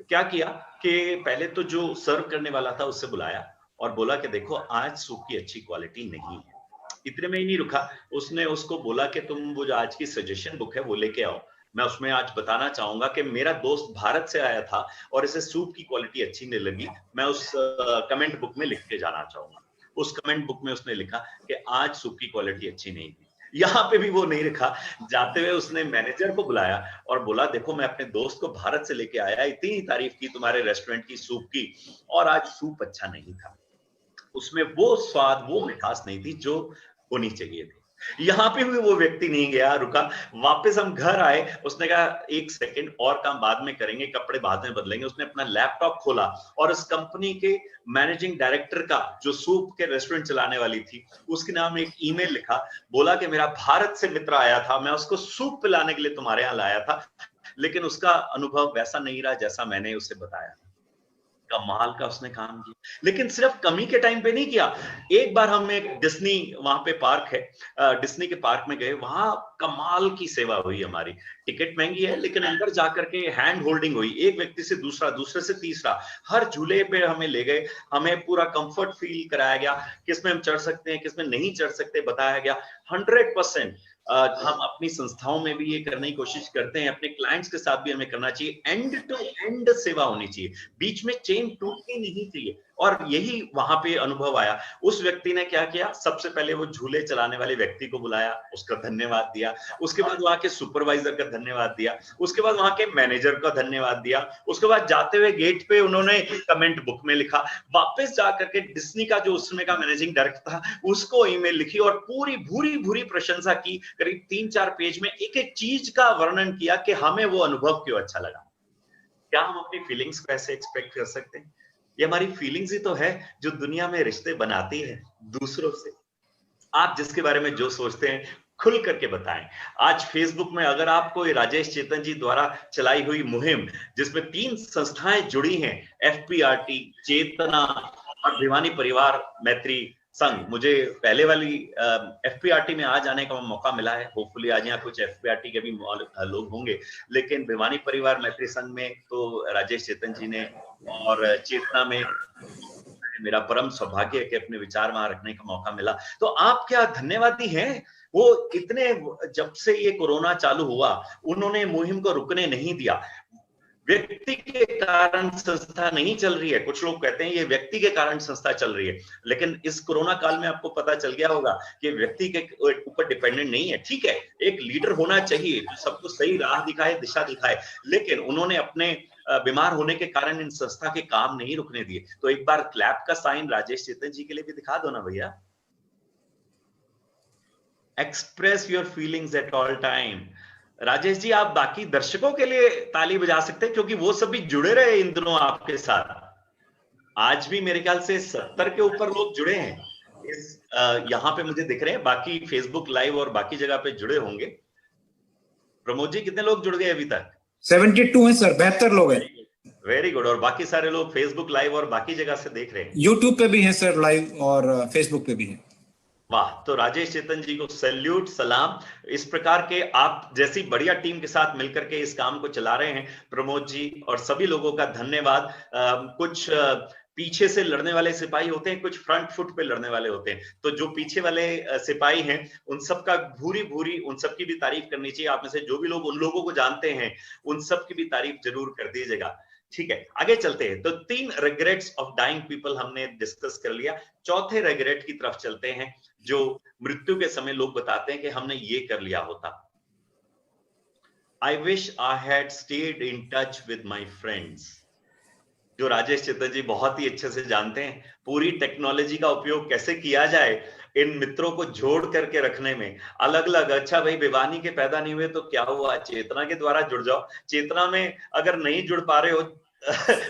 क्या किया कि पहले तो जो सर्व करने वाला था उससे बुलाया और बोला कि देखो आज सूप की अच्छी क्वालिटी नहीं है। इतने में ही नहीं रुका, उसने उसको बोला कि तुम वो जो आज की सजेशन बुक है वो लेके आओ, मैं उसमें आज बताना चाहूंगा कि मेरा दोस्त भारत से आया था और इसे सूप की क्वालिटी अच्छी नहीं लगी, मैं उस कमेंट बुक में लिख के जाना चाहूंगा। उस कमेंट बुक में उसने लिखा कि आज सूप की क्वालिटी अच्छी नहीं थी। यहाँ पे भी वो नहीं लिखा, जाते हुए उसने मैनेजर को बुलाया और बोला देखो मैं अपने दोस्त को भारत से लेके आया, इतनी तारीफ की तुम्हारे रेस्टोरेंट की सूप की, और आज सूप अच्छा नहीं था, उसमें वो स्वाद वो मिठास नहीं थी जो होनी चाहिए थी। यहाँ पे भी वो व्यक्ति नहीं गया, रुका, वापस हम घर आए, उसने कहा एक सेकंड और काम बाद में करेंगे, कपड़े बाद में बदलेंगे। उसने अपना लैपटॉप खोला और उस कंपनी के मैनेजिंग डायरेक्टर का, जो सूप के रेस्टोरेंट चलाने वाली थी, उसके नाम एक ईमेल लिखा, बोला कि मेरा भारत से मित्र आया था, मैं उसको सूप पिलाने के लिए तुम्हारे यहाँ लाया था, लेकिन उसका अनुभव वैसा नहीं रहा जैसा मैंने उसे बताया। कमाल का उसने काम किया, लेकिन सिर्फ कमी के टाइम पे नहीं किया। एक बार हम एक डिज्नी, वहां पे पार्क है, डिज्नी के पार्क में गए, वहां कमाल की सेवा हुई हमारी। टिकट महंगी है लेकिन अंदर जाकर के हैंड होल्डिंग हुई, एक व्यक्ति से दूसरा, दूसरे से तीसरा, हर झूले पे हमें ले गए, हमें पूरा कंफर्ट फील कराया गया, किसमें हम चढ़ सकते हैं किसमें नहीं चढ़ सकते बताया गया। 100% हम अपनी संस्थाओं में भी ये करने की कोशिश करते हैं, अपने क्लाइंट्स के साथ भी हमें करना चाहिए, एंड टू एंड सेवा होनी चाहिए, बीच में चेन टूटनी नहीं चाहिए। और यही वहां पे अनुभव आया। उस व्यक्ति ने क्या किया, सबसे पहले वो झूले चलाने वाले व्यक्ति को बुलाया, उसका धन्यवाद दिया, उसके बाद वहां के सुपरवाइजर का धन्यवाद दिया, उसके बाद वहां के मैनेजर का धन्यवाद दिया, उसके बाद जाते हुए गेट पे उन्होंने कमेंट बुक में लिखा, वापस जाकर के डिज्नी का जो उस समय का मैनेजिंग डायरेक्टर था उसको ईमेल लिखी और पूरी भूरी भूरी प्रशंसा की, करीब 3-4 पेज में एक एक चीज का वर्णन किया कि हमें वो अनुभव क्यों अच्छा लगा। क्या हम अपनी फीलिंग्स को ऐसे एक्सपेक्ट कर सकते हैं? ये हमारी फीलिंग्स ही तो है जो दुनिया में रिश्ते बनाती है दूसरों से। आप जिसके बारे में जो सोचते हैं खुल करके बताएं। आज फेसबुक में अगर आपको राजेश चेतन जी द्वारा चलाई हुई मुहिम, जिसमें 3 संस्थाएं जुड़ी हैं, एफपीआरटी, चेतना और भिवानी परिवार मैत्री संघ, मुझे पहले वाली एफपीआरटी में आज आने का मौका मिला है, होपफुली आज यहाँ कुछ एफपीआरटी के भी लोग होंगे, लेकिन भिवानी परिवार मैत्री संघ में तो राजेश चेतन जी ने, और चेतना में मेरा परम सौभाग्य है कि अपने विचार वहां रखने का मौका मिला। तो आप क्या धन्यवादी हैं, वो इतने, जब से ये कोरोना चालू हुआ उन्होंने मुहिम को रुकने नहीं दिया। व्यक्ति के कारण संस्था नहीं चल रही है, कुछ लोग कहते हैं ये व्यक्ति के कारण संस्था चल रही है, लेकिन इस कोरोना काल में आपको पता चल गया होगा कि व्यक्ति के ऊपर डिपेंडेंट नहीं है। ठीक है, एक लीडर होना चाहिए जो सबको सही राह दिखाए, दिशा दिखाए, लेकिन उन्होंने अपने बीमार होने के कारण इन संस्था के काम नहीं रुकने दिए। तो एक बार क्लैप का साइन राजेश चेतन जी के लिए भी दिखा दो ना भैया। Express your feelings at all time. Rajesh ji, आप बाकी दर्शकों के लिए ताली बजा सकते हैं क्योंकि वो सभी जुड़े रहे इन दिनों आपके साथ। आज भी मेरे ख्याल से 70 के ऊपर लोग जुड़े हैं इस यहाँ पे मुझे दिख रहे हैं, बाकी फेसबुक लाइव और बाकी जगह पे जुड़े होंगे। प्रमोद जी, कितने लोग जुड़ गए अभी तक? 72 है सर, 72 लोग हैं। Very good. और बाकी सारे लोग फेसबुक लाइव और बाकी जगह से देख रहे हैं? यूट्यूब पे भी हैं सर लाइव और फेसबुक पे भी हैं। वाह, तो राजेश चेतन जी को सैल्यूट, सलाम। इस प्रकार के आप जैसी बढ़िया टीम के साथ मिलकर के इस काम को चला रहे हैं, प्रमोद जी और सभी लोगों का धन्यवाद। कुछ पीछे से लड़ने वाले सिपाही होते हैं, कुछ फ्रंट फुट पे लड़ने वाले होते हैं, तो जो पीछे वाले सिपाही हैं उन सबका भूरी भूरी उन सबकी भी तारीफ करनी चाहिए। आप में से जो भी लोग उन लोगों को जानते हैं उन सब की भी तारीफ जरूर कर दीजिएगा। ठीक है, आगे चलते हैं। तो 3 रिग्रेट्स ऑफ डाइंग पीपल हमने डिस्कस कर लिया। चौथे रिग्रेट की तरफ चलते हैं, जो मृत्यु के समय लोग बताते हैं कि हमने ये कर लिया होता। आई wish I had stayed in touch with my friends, जो राजेश चेतन जी बहुत ही अच्छे से जानते हैं, पूरी टेक्नोलॉजी का उपयोग कैसे किया जाए इन मित्रों को जोड़ करके रखने में अलग अलग, अच्छा भाई भिवानी के पैदा नहीं हुए तो क्या हुआ, चेतना के द्वारा जुड़ जाओ। चेतना में अगर नहीं जुड़ पा रहे हो,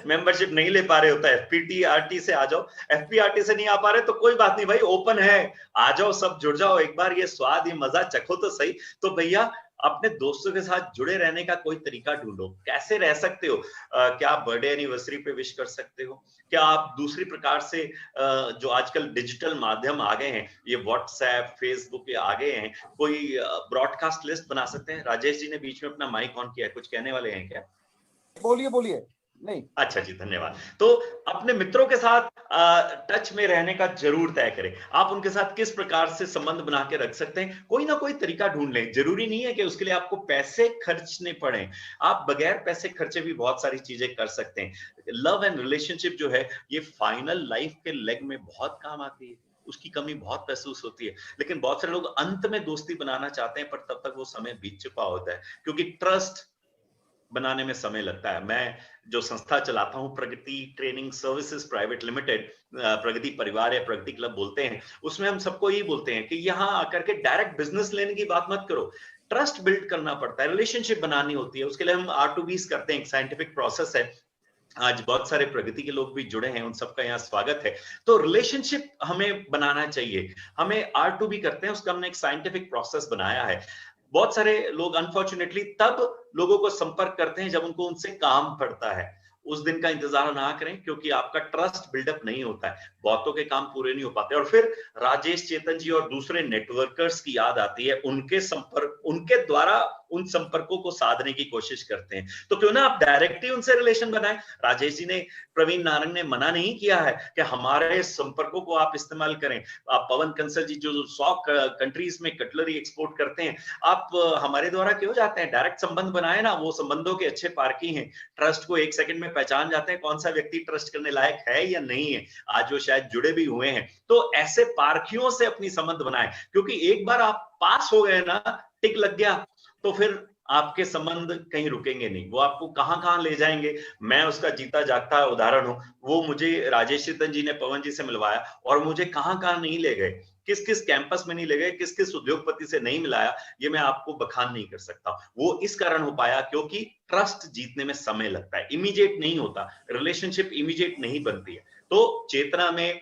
मेंबरशिप नहीं ले पा रहे हो तो एफपीटीआरटी से आ जाओ। एफपीआरटी से नहीं आ पा रहे तो कोई बात नहीं भाई, ओपन है, आ जाओ, सब जुड़ जाओ, एक बार ये स्वाद, ये मजा चखो तो सही। तो भैया अपने दोस्तों के साथ जुड़े रहने का कोई तरीका ढूंढो। कैसे रह सकते हो? क्या आप बर्थडे एनिवर्सरी पे विश कर सकते हो? क्या आप दूसरी प्रकार से जो आजकल डिजिटल माध्यम आ गए हैं, ये व्हाट्सएप, फेसबुक ये आ गए हैं, कोई ब्रॉडकास्ट लिस्ट बना सकते हैं? राजेश जी ने बीच में अपना माइक ऑन किया है, कुछ कहने वाले हैं क्या? बोलिए बोलिए। नहीं, अच्छा जी, धन्यवाद। तो अपने मित्रों के साथ टच में रहने का जरूर तय करें। आप उनके साथ किस प्रकार से संबंध बना के रख सकते हैं, कोई ना कोई तरीका ढूंढ लें। जरूरी नहीं है कि उसके लिए आपको पैसे खर्चने पड़े, आप बगैर पैसे खर्चे भी बहुत सारी चीजें कर सकते हैं। लव एंड रिलेशनशिप जो है, ये फाइनल लाइफ के लेग में बहुत काम आती है, उसकी कमी बहुत महसूस होती है। लेकिन बहुत सारे लोग अंत में दोस्ती बनाना चाहते हैं, पर तब तक वो समय बीत चुका होता है, क्योंकि ट्रस्ट बनाने में समय लगता है। मैं जो संस्था चलाता हूं, प्रगति ट्रेनिंग सर्विसेज प्राइवेट लिमिटेड, प्रगति परिवार या प्रगति क्लब बोलते हैं, उसमें हम सबको यही बोलते हैं कि यहां आकर के डायरेक्ट बिजनेस लेने की बात मत करो। ट्रस्ट बिल्ड करना पड़ता है, रिलेशनशिप बनानी होती है, उसके लिए हम R2Bs करते हैं, एक साइंटिफिक प्रोसेस है। आज बहुत सारे प्रगति के लोग भी जुड़े हैं, उन सबका यहाँ स्वागत है। तो रिलेशनशिप हमें बनाना चाहिए, हमें R2B करते हैं, उसका हमने एक साइंटिफिक प्रोसेस बनाया है। बहुत सारे लोग अनफॉर्चुनेटली तब लोगों को संपर्क करते हैं जब उनको उनसे काम पड़ता है। उस दिन का इंतजार ना करें, क्योंकि आपका ट्रस्ट बिल्डअप नहीं होता है, बहुतों के काम पूरे नहीं हो पाते। और फिर राजेश, चेतन जी और दूसरे नेटवर्कर्स की याद आती है, उनके संपर्क, उनके द्वारा उन संपर्कों को साधने की कोशिश करते हैं। तो क्यों ना आप डायरेक्टली उनसे रिलेशन बनाएं। राजेश जी ने, प्रवीण नारंग ने मना नहीं किया है कि हमारे संपर्कों को आप इस्तेमाल करें। आप पवन कंसल जी जो 100 कंट्रीज में कटलरी एक्सपोर्ट करते हैं, आप हमारे द्वारा क्यों जाते हैं? डायरेक्ट संबंध बनाए ना, वो संबंधों के अच्छे पारखी हैं। ट्रस्ट को एक सेकंड में पहचान जाते हैं कौन सा व्यक्ति ट्रस्ट करने लायक है या नहीं है। आज वो शायद जुड़े भी हुए हैं। तो ऐसे पारखियों से अपनी संबंध बनाएं, क्योंकि एक बार आप पास हो गए ना, टिक लग गया, तो फिर आपके संबंध कहीं रुकेंगे नहीं, वो आपको कहां कहां ले जाएंगे। मैं उसका जीता जागता उदाहरण हूं। वो मुझे राजेश चेतन जी ने पवन जी से मिलवाया, और मुझे कहां कहां नहीं ले गए, किस किस कैंपस में नहीं ले गए, किस किस उद्योगपति से नहीं मिलाया, ये मैं आपको बखान नहीं कर सकता। वो इस कारण हो पाया क्योंकि ट्रस्ट जीतने में समय लगता है, इमीडिएट नहीं होता, रिलेशनशिप इमीडिएट नहीं बनती है। तो चेतना में,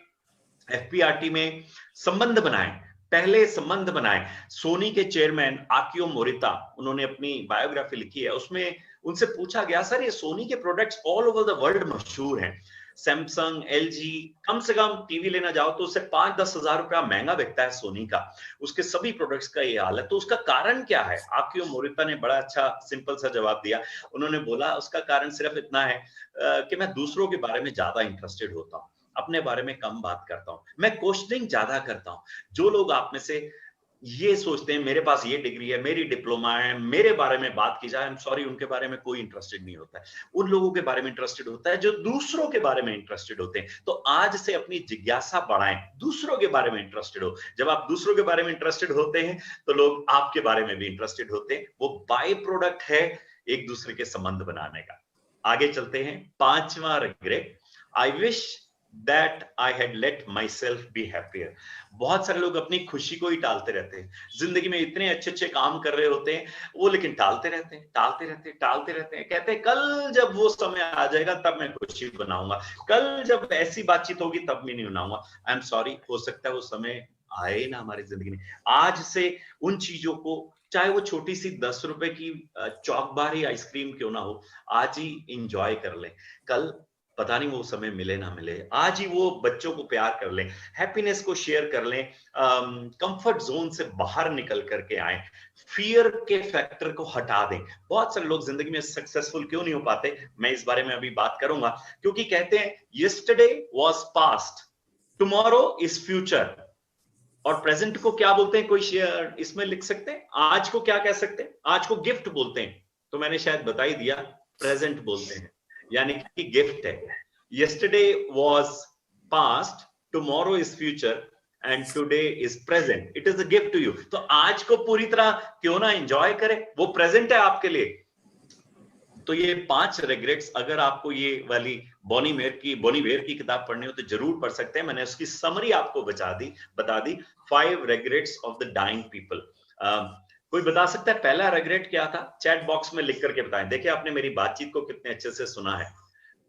एफपीआरटी में संबंध बनाएं, पहले संबंध बनाएं। सोनी के चेयरमैन आकियो मोरिता, उन्होंने अपनी बायोग्राफी लिखी है, उसमें उनसे पूछा गया, सर ये सोनी के products all over the world मशहूर हैं, सैमसंग, एलजी, कम से कम टीवी लेना जाओ तो उससे 5-10 हजार रुपया महंगा बिकता है सोनी का, उसके सभी प्रोडक्ट्स का ये हाल है, तो उसका कारण क्या है? आकियो मोरिता ने बड़ा अच्छा सिंपल सा जवाब दिया। उन्होंने बोला उसका कारण सिर्फ इतना है कि मैं दूसरों के बारे में ज्यादा इंटरेस्टेड होता हूँ, अपने बारे में कम बात करता हूं, मैं क्वेश्चनिंग ज्यादा करता हूं। जो लोग आप में से ये सोचते हैं मेरे पास ये डिग्री है, मेरी डिप्लोमा है, मेरे बारे में बात की जाए, आई एम सॉरी, उनके बारे में कोई इंटरेस्टेड नहीं होता है। उन लोगों के बारे में इंटरेस्टेड होता है जो दूसरों के बारे में इंटरेस्टेड होते हैं। तो आज से अपनी जिज्ञासा बढ़ाएं, दूसरों के बारे में इंटरेस्टेड हो। जब आप दूसरों के बारे में इंटरेस्टेड होते हैं तो लोग आपके बारे में भी इंटरेस्टेड होते हैं। वो बाय प्रोडक्ट है एक दूसरे के संबंध बनाने का। आगे चलते हैं। 5वां regret, I wish that I had let myself be happier। बहुत सारे लोग अपनी खुशी को ही टालते रहते हैं। जिंदगी में इतने अच्छे अच्छे काम कर रहे होते हैं वो, लेकिन टालते रहते हैं, टालते रहते हैं, टालते रहते हैं। कहते हैं कल जब वो समय आ जाएगा तब मैं खुशी बनाऊंगा, कल जब ऐसी बातचीत होगी तब मैं नहीं बनाऊंगा। आई एम सॉरी, हो सकता है वो समय आए ना हमारी जिंदगी में। आज से उन चीजों को, चाहे वो छोटी सी 10 रुपए की चौकबारी आइसक्रीम क्यों ना हो, आज ही इंजॉय कर लें। कल पता नहीं वो समय मिले ना मिले, आज ही वो बच्चों को प्यार कर लें, हैप्पीनेस को शेयर कर लें, कंफर्ट जोन से बाहर निकल करके आए, फियर के फैक्टर को हटा दें। बहुत सारे लोग जिंदगी में सक्सेसफुल क्यों नहीं हो पाते, मैं इस बारे में अभी बात करूंगा। क्योंकि कहते हैं yesterday was past, tomorrow is future, और प्रेजेंट को क्या बोलते हैं, कोई शेयर इसमें लिख सकते हैं? आज को क्या कह सकते हैं? आज को गिफ्ट बोलते हैं, तो मैंने शायद बता ही दिया, प्रेजेंट बोलते हैं, यानी कि गिफ्ट है। Yesterday was past, tomorrow is future and today is present, it is a gift to you. तो आज को पूरी तरह क्यों ना एंजॉय करें, वो प्रेजेंट है आपके लिए। तो ये 5 रिग्रेट्स, अगर आपको ये वाली बॉनीवेयर की किताब पढ़नी हो तो जरूर पढ़ सकते हैं। मैंने उसकी समरी आपको बता दी 5 regrets of the dying people. कोई बता सकता है पहला रिग्रेट क्या था? चैट बॉक्स में लिख करके बताएं। देखिए आपने मेरी बातचीत को कितने अच्छे से सुना है।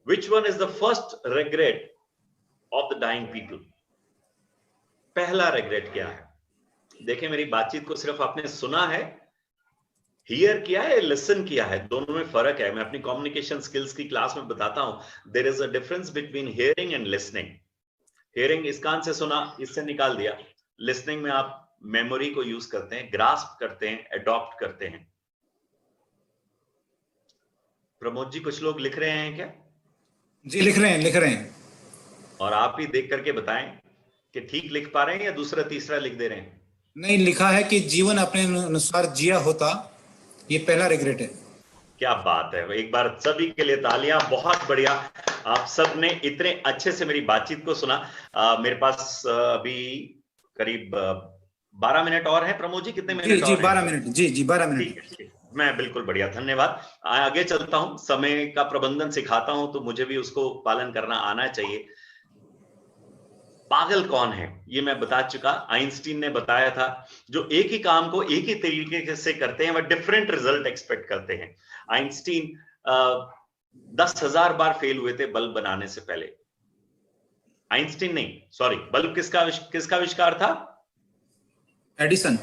Which one is the first regret of the dying people? पहला रिग्रेट क्या है? देखिए मेरी बातचीत को सिर्फ आपने सुना है, हियर किया है, लिसन किया है, दोनों में फर्क है। मैं अपनी कम्युनिकेशन स्किल्स की क्लास में बताता हूं, there is a difference between hearing and listening. Hearing इस कान से सुना, इससे निकाल दिया। लिसनिंग में आप मेमोरी को यूज करते हैं, ग्रास्प करते हैं, अडॉप्ट करते हैं। प्रमोद जी कुछ लोग लिख रहे हैं क्या? जी लिख रहे हैं। और आप ही देख करके बताएं कि ठीक लिख पा रहे हैं या दूसरा तीसरा लिख दे रहे हैं? नहीं, लिखा है कि जीवन अपने अनुसार जिया होता, ये पहला रिग्रेट है। क्या बात है, एक बार सभी के लिए तालियां, बहुत बढ़िया। आप सब ने इतने अच्छे से मेरी बातचीत को सुना। मेरे पास अभी करीब 12 मिनट और हैं। प्रमोद जी कितने मिनट? जी 12 मिनट। जी 12 मिनट। ठीक है, मैं बिल्कुल बढ़िया, धन्यवाद। आगे चलता हूं, समय का प्रबंधन सिखाता हूं तो मुझे भी उसको पालन करना आना चाहिए। पागल कौन है ये मैं बता चुका, आइंस्टीन ने बताया था। जो एक ही काम को एक ही तरीके से करते हैं वह डिफरेंट रिजल्ट एक्सपेक्ट करते हैं। आइंस्टीन 10,000 बार फेल हुए थे बल्ब बनाने से पहले। आइंस्टीन नहीं, सॉरी, बल्ब किसका आविष्कार था? Edison.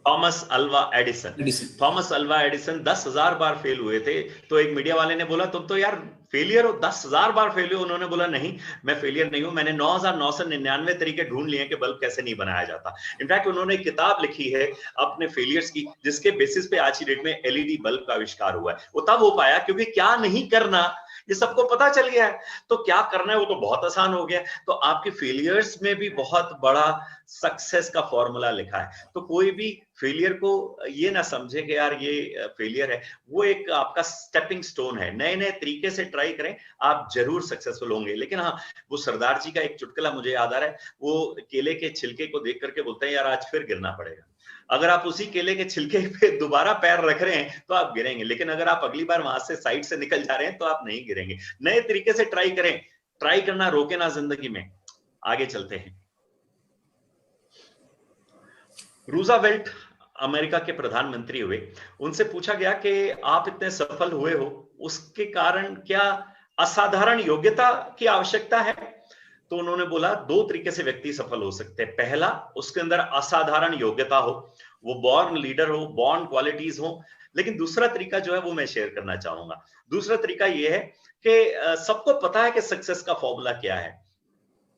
Thomas Alva Edison. Thomas Alva Edison 10,000 बार फेल हुए थे। तो एक मीडिया वाले ने बोला तुम तो यार फेलियर हो, 10,000 बार फेल हुए। उन्होंने बोला नहीं, मैं फेलियर नहीं हूं, मैंने 9,999 तरीके ढूंढ लिए कि बल्ब कैसे नहीं बनाया जाता। इनफैक्ट उन्होंने एक किताब लिखी है अपने फेलियर्स की, जिसके बेसिस पे आज की डेट में एलईडी बल्ब का आविष्कार हुआ है। वो तब हो पाया क्योंकि क्या नहीं करना ये सबको पता चल गया है, तो क्या करना है वो तो बहुत आसान हो गया। तो आपके फेलियर्स में भी बहुत बड़ा सक्सेस का फॉर्मूला लिखा है। तो कोई भी फेलियर को ये ना समझे कि यार ये फेलियर है, वो एक आपका स्टेपिंग स्टोन है। नए नए तरीके से ट्राई करें, आप जरूर सक्सेसफुल होंगे। लेकिन हाँ, वो सरदार जी का एक चुटकुला मुझे याद आ रहा है। वो केले के छिलके को देख करके बोलते हैं यार आज फिर गिरना पड़ेगा। अगर आप उसी केले के छिलके पे दोबारा पैर रख रहे हैं तो आप गिरेंगे, लेकिन अगर आप अगली बार वहां से साइड से निकल जा रहे हैं तो आप नहीं गिरेंगे। नए तरीके से ट्राई करें, ट्राई करना रोके ना जिंदगी में। आगे चलते हैं। रूजवेल्ट अमेरिका के प्रधानमंत्री हुए, उनसे पूछा गया कि आप इतने सफल हुए हो, उसके कारण क्या असाधारण योग्यता की आवश्यकता है? तो उन्होंने बोला 2 तरीके से व्यक्ति सफल हो सकते हैं। पहला, उसके अंदर असाधारण योग्यता हो, वो बॉर्न लीडर हो, बॉर्न क्वालिटीज हो। लेकिन दूसरा तरीका जो है वो मैं शेयर करना चाहूंगा। दूसरा तरीका ये है कि सबको पता है कि सक्सेस का फॉर्मूला क्या है,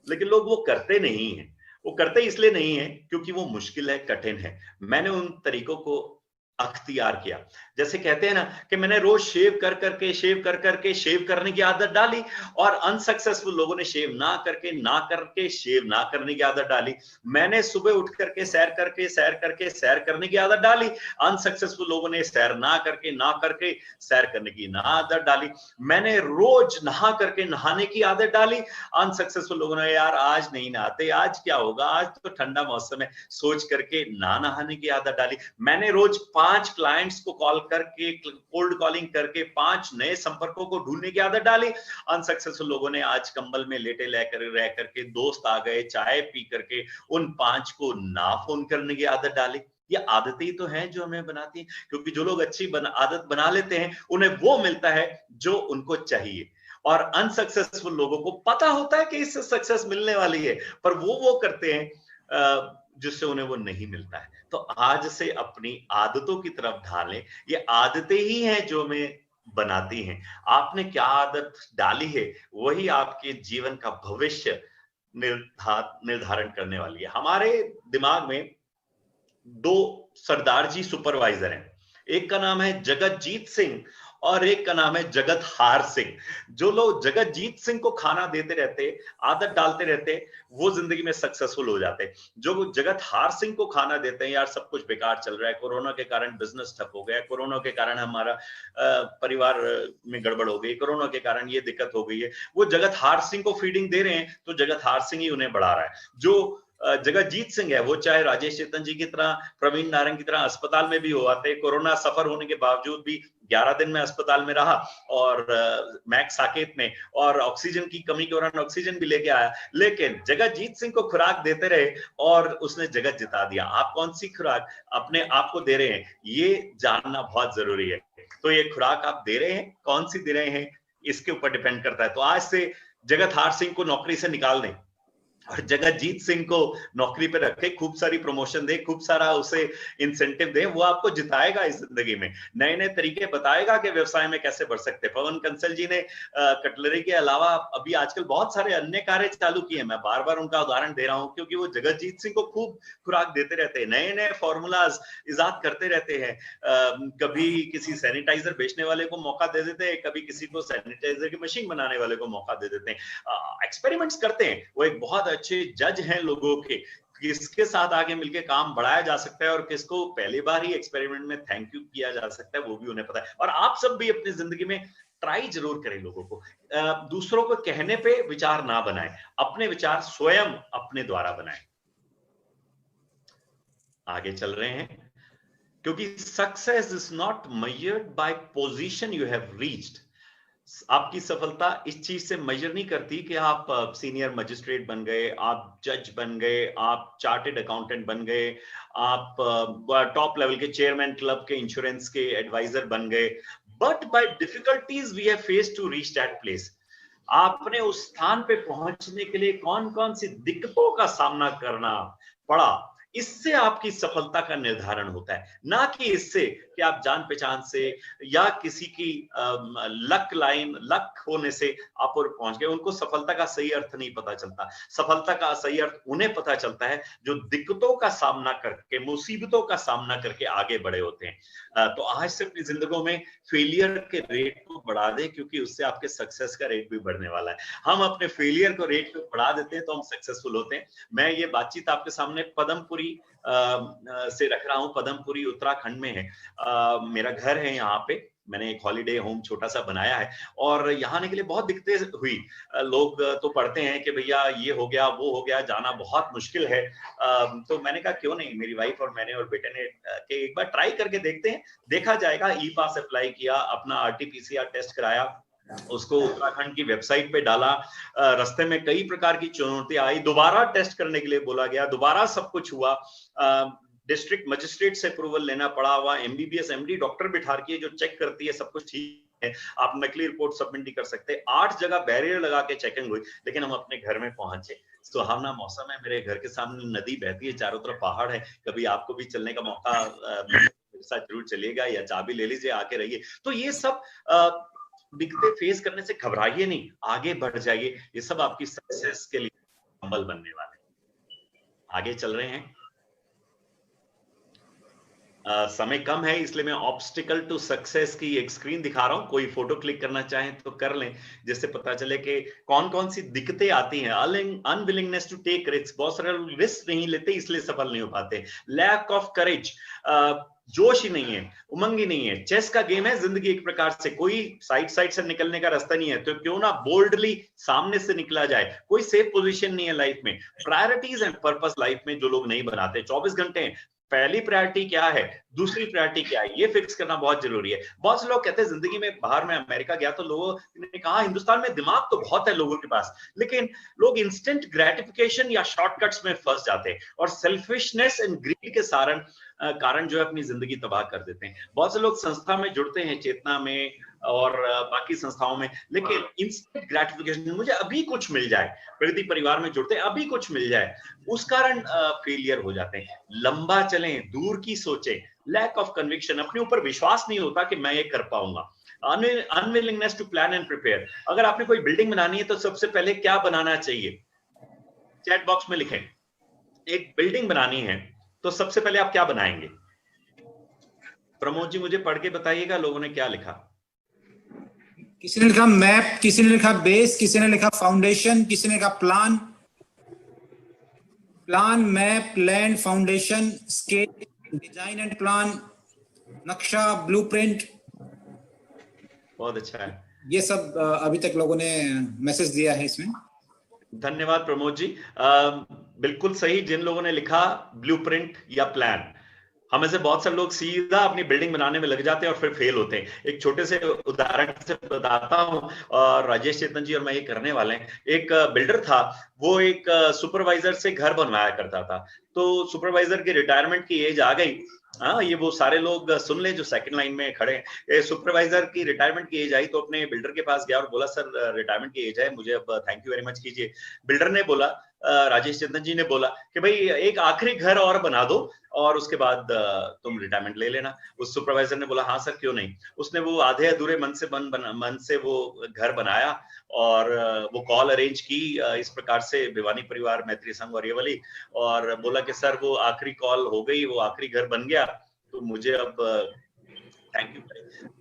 लेकिन लोग वो करते नहीं है। वो करते इसलिए नहीं है क्योंकि वो मुश्किल है, कठिन है। मैंने उन तरीकों को अख्तियार किया। जैसे कहते हैं ना कि मैंने रोज शेव कर करके शेव करने की आदत डाली, और अनसक्सेसफुल लोगों ने शेव ना करके शेव ना करने की आदत डाली। मैंने सुबह उठ करके सैर करने की आदत डाली। अनसक्सेसफुल लोगों ने सैर ना करके सैर करने की ना आदत डाली। मैंने रोज नहा करके नहाने की आदत डाली। अनसक्सेसफुल लोगों ने यार आज नहीं नहाते, आज क्या होगा, आज तो ठंडा मौसम है, सोच करके ना नहाने की आदत डाली। मैंने रोज 5 क्लाइंट्स को कॉल करके, कोल्ड कॉलिंग करके 5 नए संपर्कों को ढूंढने की आदत डाली। अनसक्सेसफुल लोगों ने आज कंबल में लेटे रह करके, दोस्त आ गए चाय पी करके, उन 5 को ना फोन करने की आदत डाली। ये आदतें ही तो हैं जो हमें बनाती हैं, क्योंकि जो लोग अच्छी आदत बना लेते हैं उन्हें वो मिलता है जो उनको चाहिए। और अनसक्सेसफुल लोगों को पता होता है कि इससे सक्सेस मिलने वाली है, पर वो करते हैं जिससे उन्हें वो नहीं मिलता है। तो आज से अपनी आदतों की तरफ ढालें। ये आदतें ही हैं जो हमें बनाती हैं। आपने क्या आदत डाली है वही आपके जीवन का भविष्य निर्धारण करने वाली है। हमारे दिमाग में 2 सरदार जी सुपरवाइजर हैं। एक का नाम है जगतजीत सिंह और एक का नाम है जगत हार सिंह। जो लोग जगतजीत सिंह को खाना देते रहते, आदत डालते रहते, वो जिंदगी में सक्सेसफुल हो जाते। जो जगत हार सिंह को खाना देते हैं, यार सब कुछ बेकार चल रहा है, कोरोना के कारण बिजनेस ठप हो गया, कोरोना के कारण हमारा परिवार में गड़बड़ हो गई, कोरोना के कारण ये दिक्कत हो गई है, वो जगत हार सिंह को फीडिंग दे रहे हैं तो जगत हार सिंह ही उन्हें बढ़ा रहा है। जो जगजीत सिंह है, वो चाहे राजेश चेतन जी की तरह, प्रवीण नारंग की तरह अस्पताल में भी हुआ थे, कोरोना सफर होने के बावजूद भी 11 दिन में अस्पताल में रहा, और मैक्स साकेत में, और ऑक्सीजन की कमी के दौरान ऑक्सीजन भी लेके आया, लेकिन जगजीत सिंह को खुराक देते रहे और उसने जगत जिता दिया। आप कौन सी खुराक अपने आप को दे रहे हैं, ये जानना बहुत जरूरी है। तो ये खुराक आप दे रहे हैं, कौन सी दे रहे हैं, इसके ऊपर डिपेंड करता है। तो आज से जगतहार सिंह को नौकरी से निकाल दें और जगजीत सिंह को नौकरी पे रखे, खूब सारी प्रमोशन दे, खूब सारा उसे इंसेंटिव दे, वो आपको जिताएगा इस जिंदगी में, नए नए तरीके बताएगा कि व्यवसाय में कैसे बढ़ सकते हैं। पवन कंसल जी ने कटलरी के अलावा अभी आजकल बहुत सारे अन्य कार्य चालू किए हैं, मैं बार बार उनका उदाहरण दे रहा हूं क्योंकि वो जगजीत सिंह को खूब खुराक देते रहते हैं, नए नए फॉर्मूलाज इजाद करते रहते हैं। कभी किसी सैनिटाइजर बेचने वाले को मौका दे देते हैं, कभी किसी को सैनिटाइजर की मशीन बनाने वाले को मौका दे देते हैं, एक्सपेरिमेंट्स करते हैं। वो एक बहुत अच्छे जज हैं लोगों के, किसके साथ आगे मिलके काम बढ़ाया जा सकता है और किसको पहली बार ही एक्सपेरिमेंट में थैंक यू किया जा सकता है, वो भी उन्हें पता है। और आप सब भी अपनी जिंदगी में ट्राई जरूर करें लोगों को, दूसरों को कहने पे विचार ना बनाएं, अपने विचार स्वयं अपने द्वारा बनाएं। आगे चल रहे हैं, क्योंकि success is not measured by position you have reached. आपकी सफलता इस चीज से मेजर नहीं करती कि आप सीनियर मजिस्ट्रेट बन गए, आप जज बन गए, आप चार्टेड अकाउंटेंट बन गए, आप टॉप लेवल के चेयरमैन क्लब के इंश्योरेंस के एडवाइजर बन गए, but by difficulties we have faced to reach that place. आपने उस स्थान पे पहुंचने के लिए कौन कौन सी दिक्कतों का सामना करना पड़ा, इससे आपकी सफलता का निर्धारण होता है, ना कि इससे कि आप जान पहचान से या किसी की लक होने से आप और पहुंच गए। उनको सफलता का सही अर्थ नहीं पता चलता, सफलता का सही अर्थ उन्हें पता चलता है जो दिक्कतों का सामना करके, मुसीबतों का सामना करके आगे बढ़े होते हैं। तो आज से अपनी जिंदगी में फेलियर के रेट को बढ़ा दें, क्योंकि उससे आपके सक्सेस का रेट भी बढ़ने वाला है। हम अपने फेलियर को रेट को बढ़ा देते हैं तो हम सक्सेसफुल होते हैं। मैं ये बातचीत आपके सामने पदमपुरी से रख रहा हूं। पदमपुरी उत्तराखंड में है, मेरा घर है यहाँ पे, मैंने एक हॉलिडे होम छोटा सा बनाया है और यहाँ आने के लिए बहुत दिक्कतें हुई। लोग तो पढ़ते हैं कि भैया ये हो गया वो हो गया, जाना बहुत मुश्किल है। तो मैंने कहा क्यों नहीं, मेरी वाइफ और मैंने और बेटे ने कि एक बार ट्राई करके देखते हैं, देखा जाएगा। ई पास अप्लाई किया, अपना RT-PCR टेस्ट कराया, उसको उत्तराखंड की वेबसाइट पे डाला। रास्ते में कई प्रकार की चुनौतियां आई, दोबारा टेस्ट करने के लिए बोला गया, दोबारा सब कुछ हुआ। डिस्ट्रिक्ट मजिस्ट्रेट से अप्रूवल लेना पड़ा हुआ, MBBS MD डॉक्टर बिठा के जो चेक करती है सब कुछ ठीक है, आप नकली रिपोर्ट सबमिट नहीं कर सकते। 8 जगह बैरियर लगा के चेकिंग हुई, लेकिन हम अपने घर में पहुंचे। सुहावना मौसम है, मेरे घर के सामने नदी बहती है, चारों तरफ पहाड़ है। कभी आपको भी चलने का मौका मेरे साथ जरूर चलिएगा, या चाबी ले लीजिए, आके रहिए। तो ये सब दिक्कतें फेस करने से घबराइए नहीं, आगे बढ़ जाइए, ये सब आपकी सक्सेस के लिए संबल बनने वाले हैं। आगे चल रहे हैं, समय कम है इसलिए मैं ऑब्स्टिकल टू सक्सेस की एक स्क्रीन दिखा रहा हूं। कोई फोटो क्लिक करना चाहें तो कर लें, जिससे पता चले कि कौन कौन सी दिक्कतें आती हैं। अनविलिंगनेस टू टेक रिस्क, बहुत सारे रिस्क नहीं लेते इसलिए सफल नहीं हो पाते। लैक ऑफ करेज, जोश ही नहीं है, उमंग ही नहीं है। चेस का गेम है जिंदगी एक प्रकार से, कोई साइड से निकलने का रास्ता नहीं है, तो क्यों ना बोल्डली सामने से निकला जाए। कोई सेफ पोजीशन नहीं है लाइफ में। प्रायोरिटीज एंड पर्पस लाइफ में जो लोग नहीं बनाते, 24 घंटे हैं, पहली प्रायोरिटी क्या है, दूसरी प्रायोरिटी क्या है, ये फिक्स करना बहुत जरूरी है। बहुत से लोग कहते हैं जिंदगी में, बाहर में अमेरिका गया तो लोगों ने कहा हिंदुस्तान में दिमाग तो बहुत है लोगों के पास, लेकिन लोग इंस्टेंट ग्रेटिफिकेशन या शॉर्टकट्स में फंस जाते हैं और सेल्फिशनेस एंड ग्रीड के कारण जो है अपनी जिंदगी तबाह कर देते हैं। बहुत से लोग संस्था में जुड़ते हैं, चेतना में और बाकी संस्थाओं में, लेकिन इंस्टेंट ग्रेटिफिकेशन, मुझे अभी कुछ मिल जाए, प्रगति परिवार में जुड़ते हैं, अभी कुछ मिल जाए, उस कारण फेलियर हो जाते हैं। लंबा चलें, दूर की सोचें। लैक ऑफ कन्विक्शन, अपने ऊपर विश्वास नहीं होता कि मैं ये कर पाऊंगा। Unwillingness to plan and prepare, अगर आपने कोई बिल्डिंग बनानी है तो सबसे पहले क्या बनाना चाहिए, चैट बॉक्स में लिखें। एक बिल्डिंग बनानी है तो सबसे पहले आप क्या बनाएंगे? प्रमोद जी मुझे पढ़ के बताइएगा लोगों ने क्या लिखा। किसी ने लिखा मैप, किसी ने लिखा बेस, किसी ने लिखा फाउंडेशन, किसी ने लिखा plan, map, land, foundation, sketch, design and plan, नक्शा, ब्लूप्रिंट। बहुत अच्छा है, ये सब अभी तक लोगों ने मैसेज दिया है इसमें। धन्यवाद प्रमोद जी। बिल्कुल सही। जिन लोगों ने लिखा ब्लूप्रिंट या प्लान, हमें से बहुत सारे लोग सीधा अपनी बिल्डिंग बनाने में लग जाते हैं और फिर फेल होते हैं। एक छोटे से उदाहरण से बताता हूं, और राजेश चेतन जी और मैं ये करने वाले हैं। एक बिल्डर था, वो एक सुपरवाइजर से घर बनवाया करता था। तो सुपरवाइजर की रिटायरमेंट की एज आ गई। हाँ, ये वो सारे लोग सुन ले जो सेकंड लाइन में खड़े हैं। सुपरवाइजर की रिटायरमेंट की एज आई तो अपने बिल्डर के पास गया और बोला, सर रिटायरमेंट की एज है, मुझे अब थैंक यू वेरी मच कीजिए। बिल्डर ने बोला, राजेश चंदन जी ने बोला कि भाई एक आखिरी घर और बना दो और उसके बाद तुम रिटायरमेंट ले लेना। उस सुपरवाइजर ने बोला, हाँ सर क्यों नहीं। उसने वो आधे अधूरे मन से वो घर बनाया और वो कॉल अरेंज की इस प्रकार से, भिवानी परिवार मैत्री संघ और ये वाली, और बोला कि सर वो आखिरी कॉल हो गई, वो आखिरी घर बन गया, तो मुझे अब थैंक यू।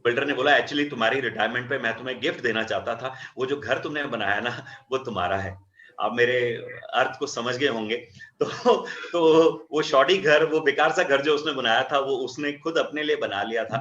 बिल्डर ने बोला, एक्चुअली तुम्हारी रिटायरमेंट पे मैं तुम्हें गिफ्ट देना चाहता था, वो जो घर तुमने बनाया ना वो तुम्हारा है। आप मेरे अर्थ को समझ गए होंगे। तो वो शॉडी घर, वो बेकार सा घर जो उसने बनाया था, वो उसने खुद अपने लिए बना लिया था।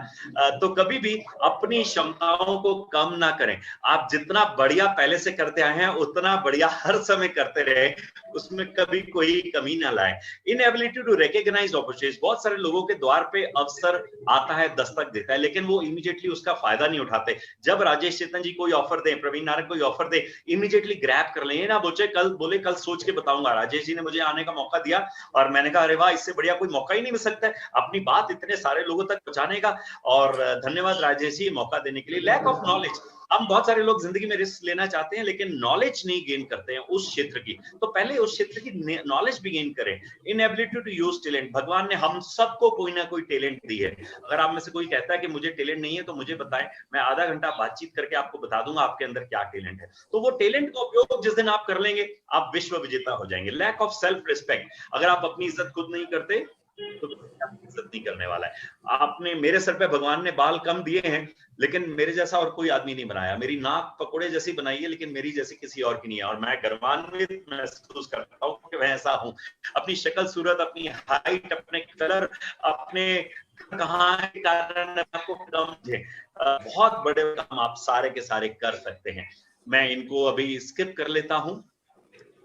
तो कभी भी अपनी क्षमताओं को कम ना करें। आप जितना बढ़िया पहले से करते आए हैं उतना बढ़िया हर समय करते रहे, उसमें कभी कोई कमी ना लाए। इनएबिलिटी टू रिकॉग्नाइज अपॉर्चुनिटीज, बहुत सारे लोगों के द्वार पे अवसर आता है, दस्तक देता है, लेकिन वो इमीडिएटली उसका फायदा नहीं उठाते। जब राजेश चेतन जी कोई ऑफर दे, प्रवीण नारंग कोई ऑफर दे, इमीडिएटली ग्रैब कर लें। ना बोले कल सोच के बताऊंगा। राजेश जी ने मुझे आने का मौका दिया और मैंने कहा, अरे वाह, इससे बढ़िया कोई मौका ही नहीं मिल सकता है अपनी बात इतने सारे लोगों तक पहुंचाने का। और धन्यवाद राजेश जी मौका देने के लिए। लैक ऑफ नॉलेज, हम बहुत सारे लोग जिंदगी में रिस्क लेना चाहते हैं लेकिन नॉलेज नहीं गेन करते हैं उस क्षेत्र की। तो पहले उस क्षेत्र की नॉलेज भी गेन करें। इनएबिलिटी टू यूज टैलेंट, भगवान ने हम सबको कोई ना कोई टैलेंट दी है। अगर आप में से कोई कहता है कि मुझे टैलेंट नहीं है तो मुझे बताएं, मैं आधा घंटा बातचीत करके आपको बता दूंगा आपके अंदर क्या टैलेंट है। तो वो टैलेंट का उपयोग जिस दिन आप कर लेंगे, आप विश्व विजेता हो जाएंगे। लैक ऑफ सेल्फ रिस्पेक्ट, अगर आप अपनी इज्जत खुद नहीं करते तो इज्जत नहीं करने वाला है। आपने, मेरे सर पे भगवान ने बाल कम दिए हैं लेकिन मेरे जैसा और कोई आदमी नहीं बनाया। मेरी नाक पकोड़े जैसी बनाई है लेकिन मेरी जैसी किसी और की नहीं है, और मैं गर्वान्वित महसूस करता हूँ कि मैं ऐसा हूँ। अपनी शक्ल सूरत, अपनी हाइट, अपने कलर, अपने कहाँ के कारण आपको कम है, बहुत बड़े काम आप सारे के सारे कर सकते हैं। मैं इनको अभी स्किप कर लेता हूँ।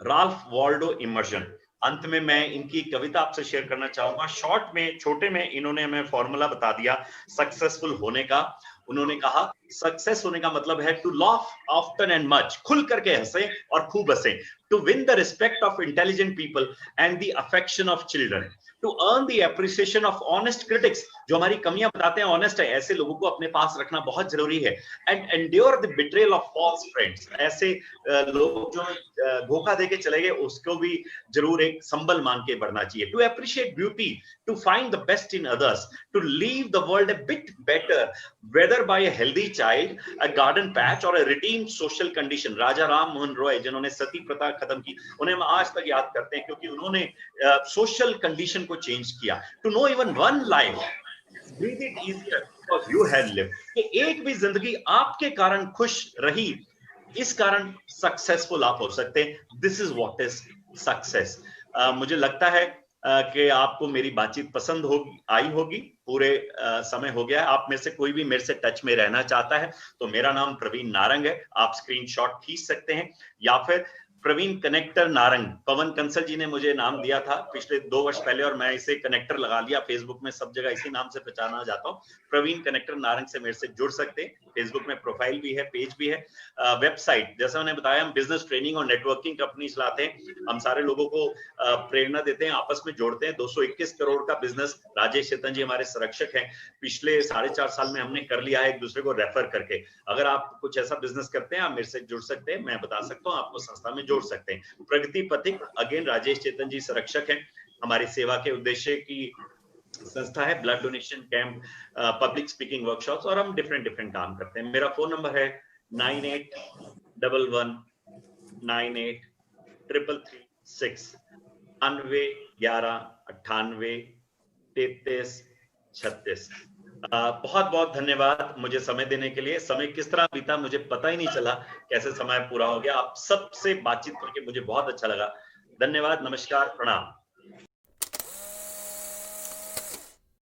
राल्फ वॉल्डो इमर्जन, अंत में मैं इनकी कविता आपसे शेयर करना चाहूंगा। शॉर्ट में, छोटे में इन्होंने हमें फॉर्मूला बता दिया सक्सेसफुल होने का। उन्होंने कहा, सक्सेस होने का मतलब है to laugh often and much, खुल करके हंसे और खूब हंसे, to win the respect of intelligent people and the affection of children, to earn the appreciation of honest critics, जो हमारी कमियां बताते हैं ऑनेस्ट है, ऐसे लोगों को अपने पास रखना बहुत जरूरी है, and endure the betrayal of false friends, ऐसे लोग जो धोखा देके चले गए उसको भी जरूर एक संबल मान के बढ़ना चाहिए, to appreciate beauty, to find the best in others, to leave the world a bit better, whether by a healthy child, a garden patch और a redeemed social condition. Raja Ram Mohan Roy जिन्होंने सती प्रथा खत्म की, उन्हें हम आज तक याद करते हैं क्योंकि उन्होंने सोशल कंडीशन को चेंज किया। To know even one life, breathe it easier because you had lived, कि एक भी जिंदगी आपके कारण खुश रही, इस कारण सक्सेसफुल आप हो सकते हैं। This is what is success. मुझे लगता है कि आपको मेरी बातचीत पसंद आई होगी। पूरे समय हो गया है। आप में से कोई भी मेरे से टच में रहना चाहता है तो मेरा नाम प्रवीण नारंग है, आप स्क्रीनशॉट खींच सकते हैं, या फिर प्रवीण कनेक्टर नारंग, पवन कंसल जी ने मुझे नाम दिया था पिछले 2 वर्ष पहले और मैं इसे कनेक्टर लगा लिया, फेसबुक में सब जगह इसी नाम से पहचाना जाता हूँ। प्रवीण कनेक्टर नारंग से मेरे से जुड़ सकते हैं। फेसबुक में प्रोफाइल भी है, पेज भी है। वेबसाइट, जैसा मैंने बताया, हम बिजनेस ट्रेनिंग और नेटवर्किंग कंपनी चलाते हैं। हम सारे लोगों को प्रेरणा देते हैं, आपस में जोड़ते हैं। 221 करोड़ का बिजनेस राजेश चेतन जी हमारे संरक्षक हैं। पिछले 4.5 साल में हमने कर लिया है एक दूसरे को रेफर करके। अगर आप कुछ ऐसा बिजनेस करते हैं, आप मेरे से जुड़ सकते हैं, मैं बता सकता हूँ, आपको संस्था में जोड़ सकते हैं। प्रगति पथिक, अगेन राजेश चेतन जी संरक्षक हैं। हमारी सेवा के उद्देश्य की संस्था है, blood donation camp, public speaking workshops, और हम डिफरेंट काम करते हैं। मेरा फोन नंबर है 9811983336, 9811983336। बहुत बहुत धन्यवाद मुझे समय देने के लिए। समय किस तरह बीता मुझे पता ही नहीं चला, कैसे समय पूरा हो गया। आप सबसे बातचीत करके मुझे बहुत अच्छा लगा। धन्यवाद, नमस्कार, प्रणाम।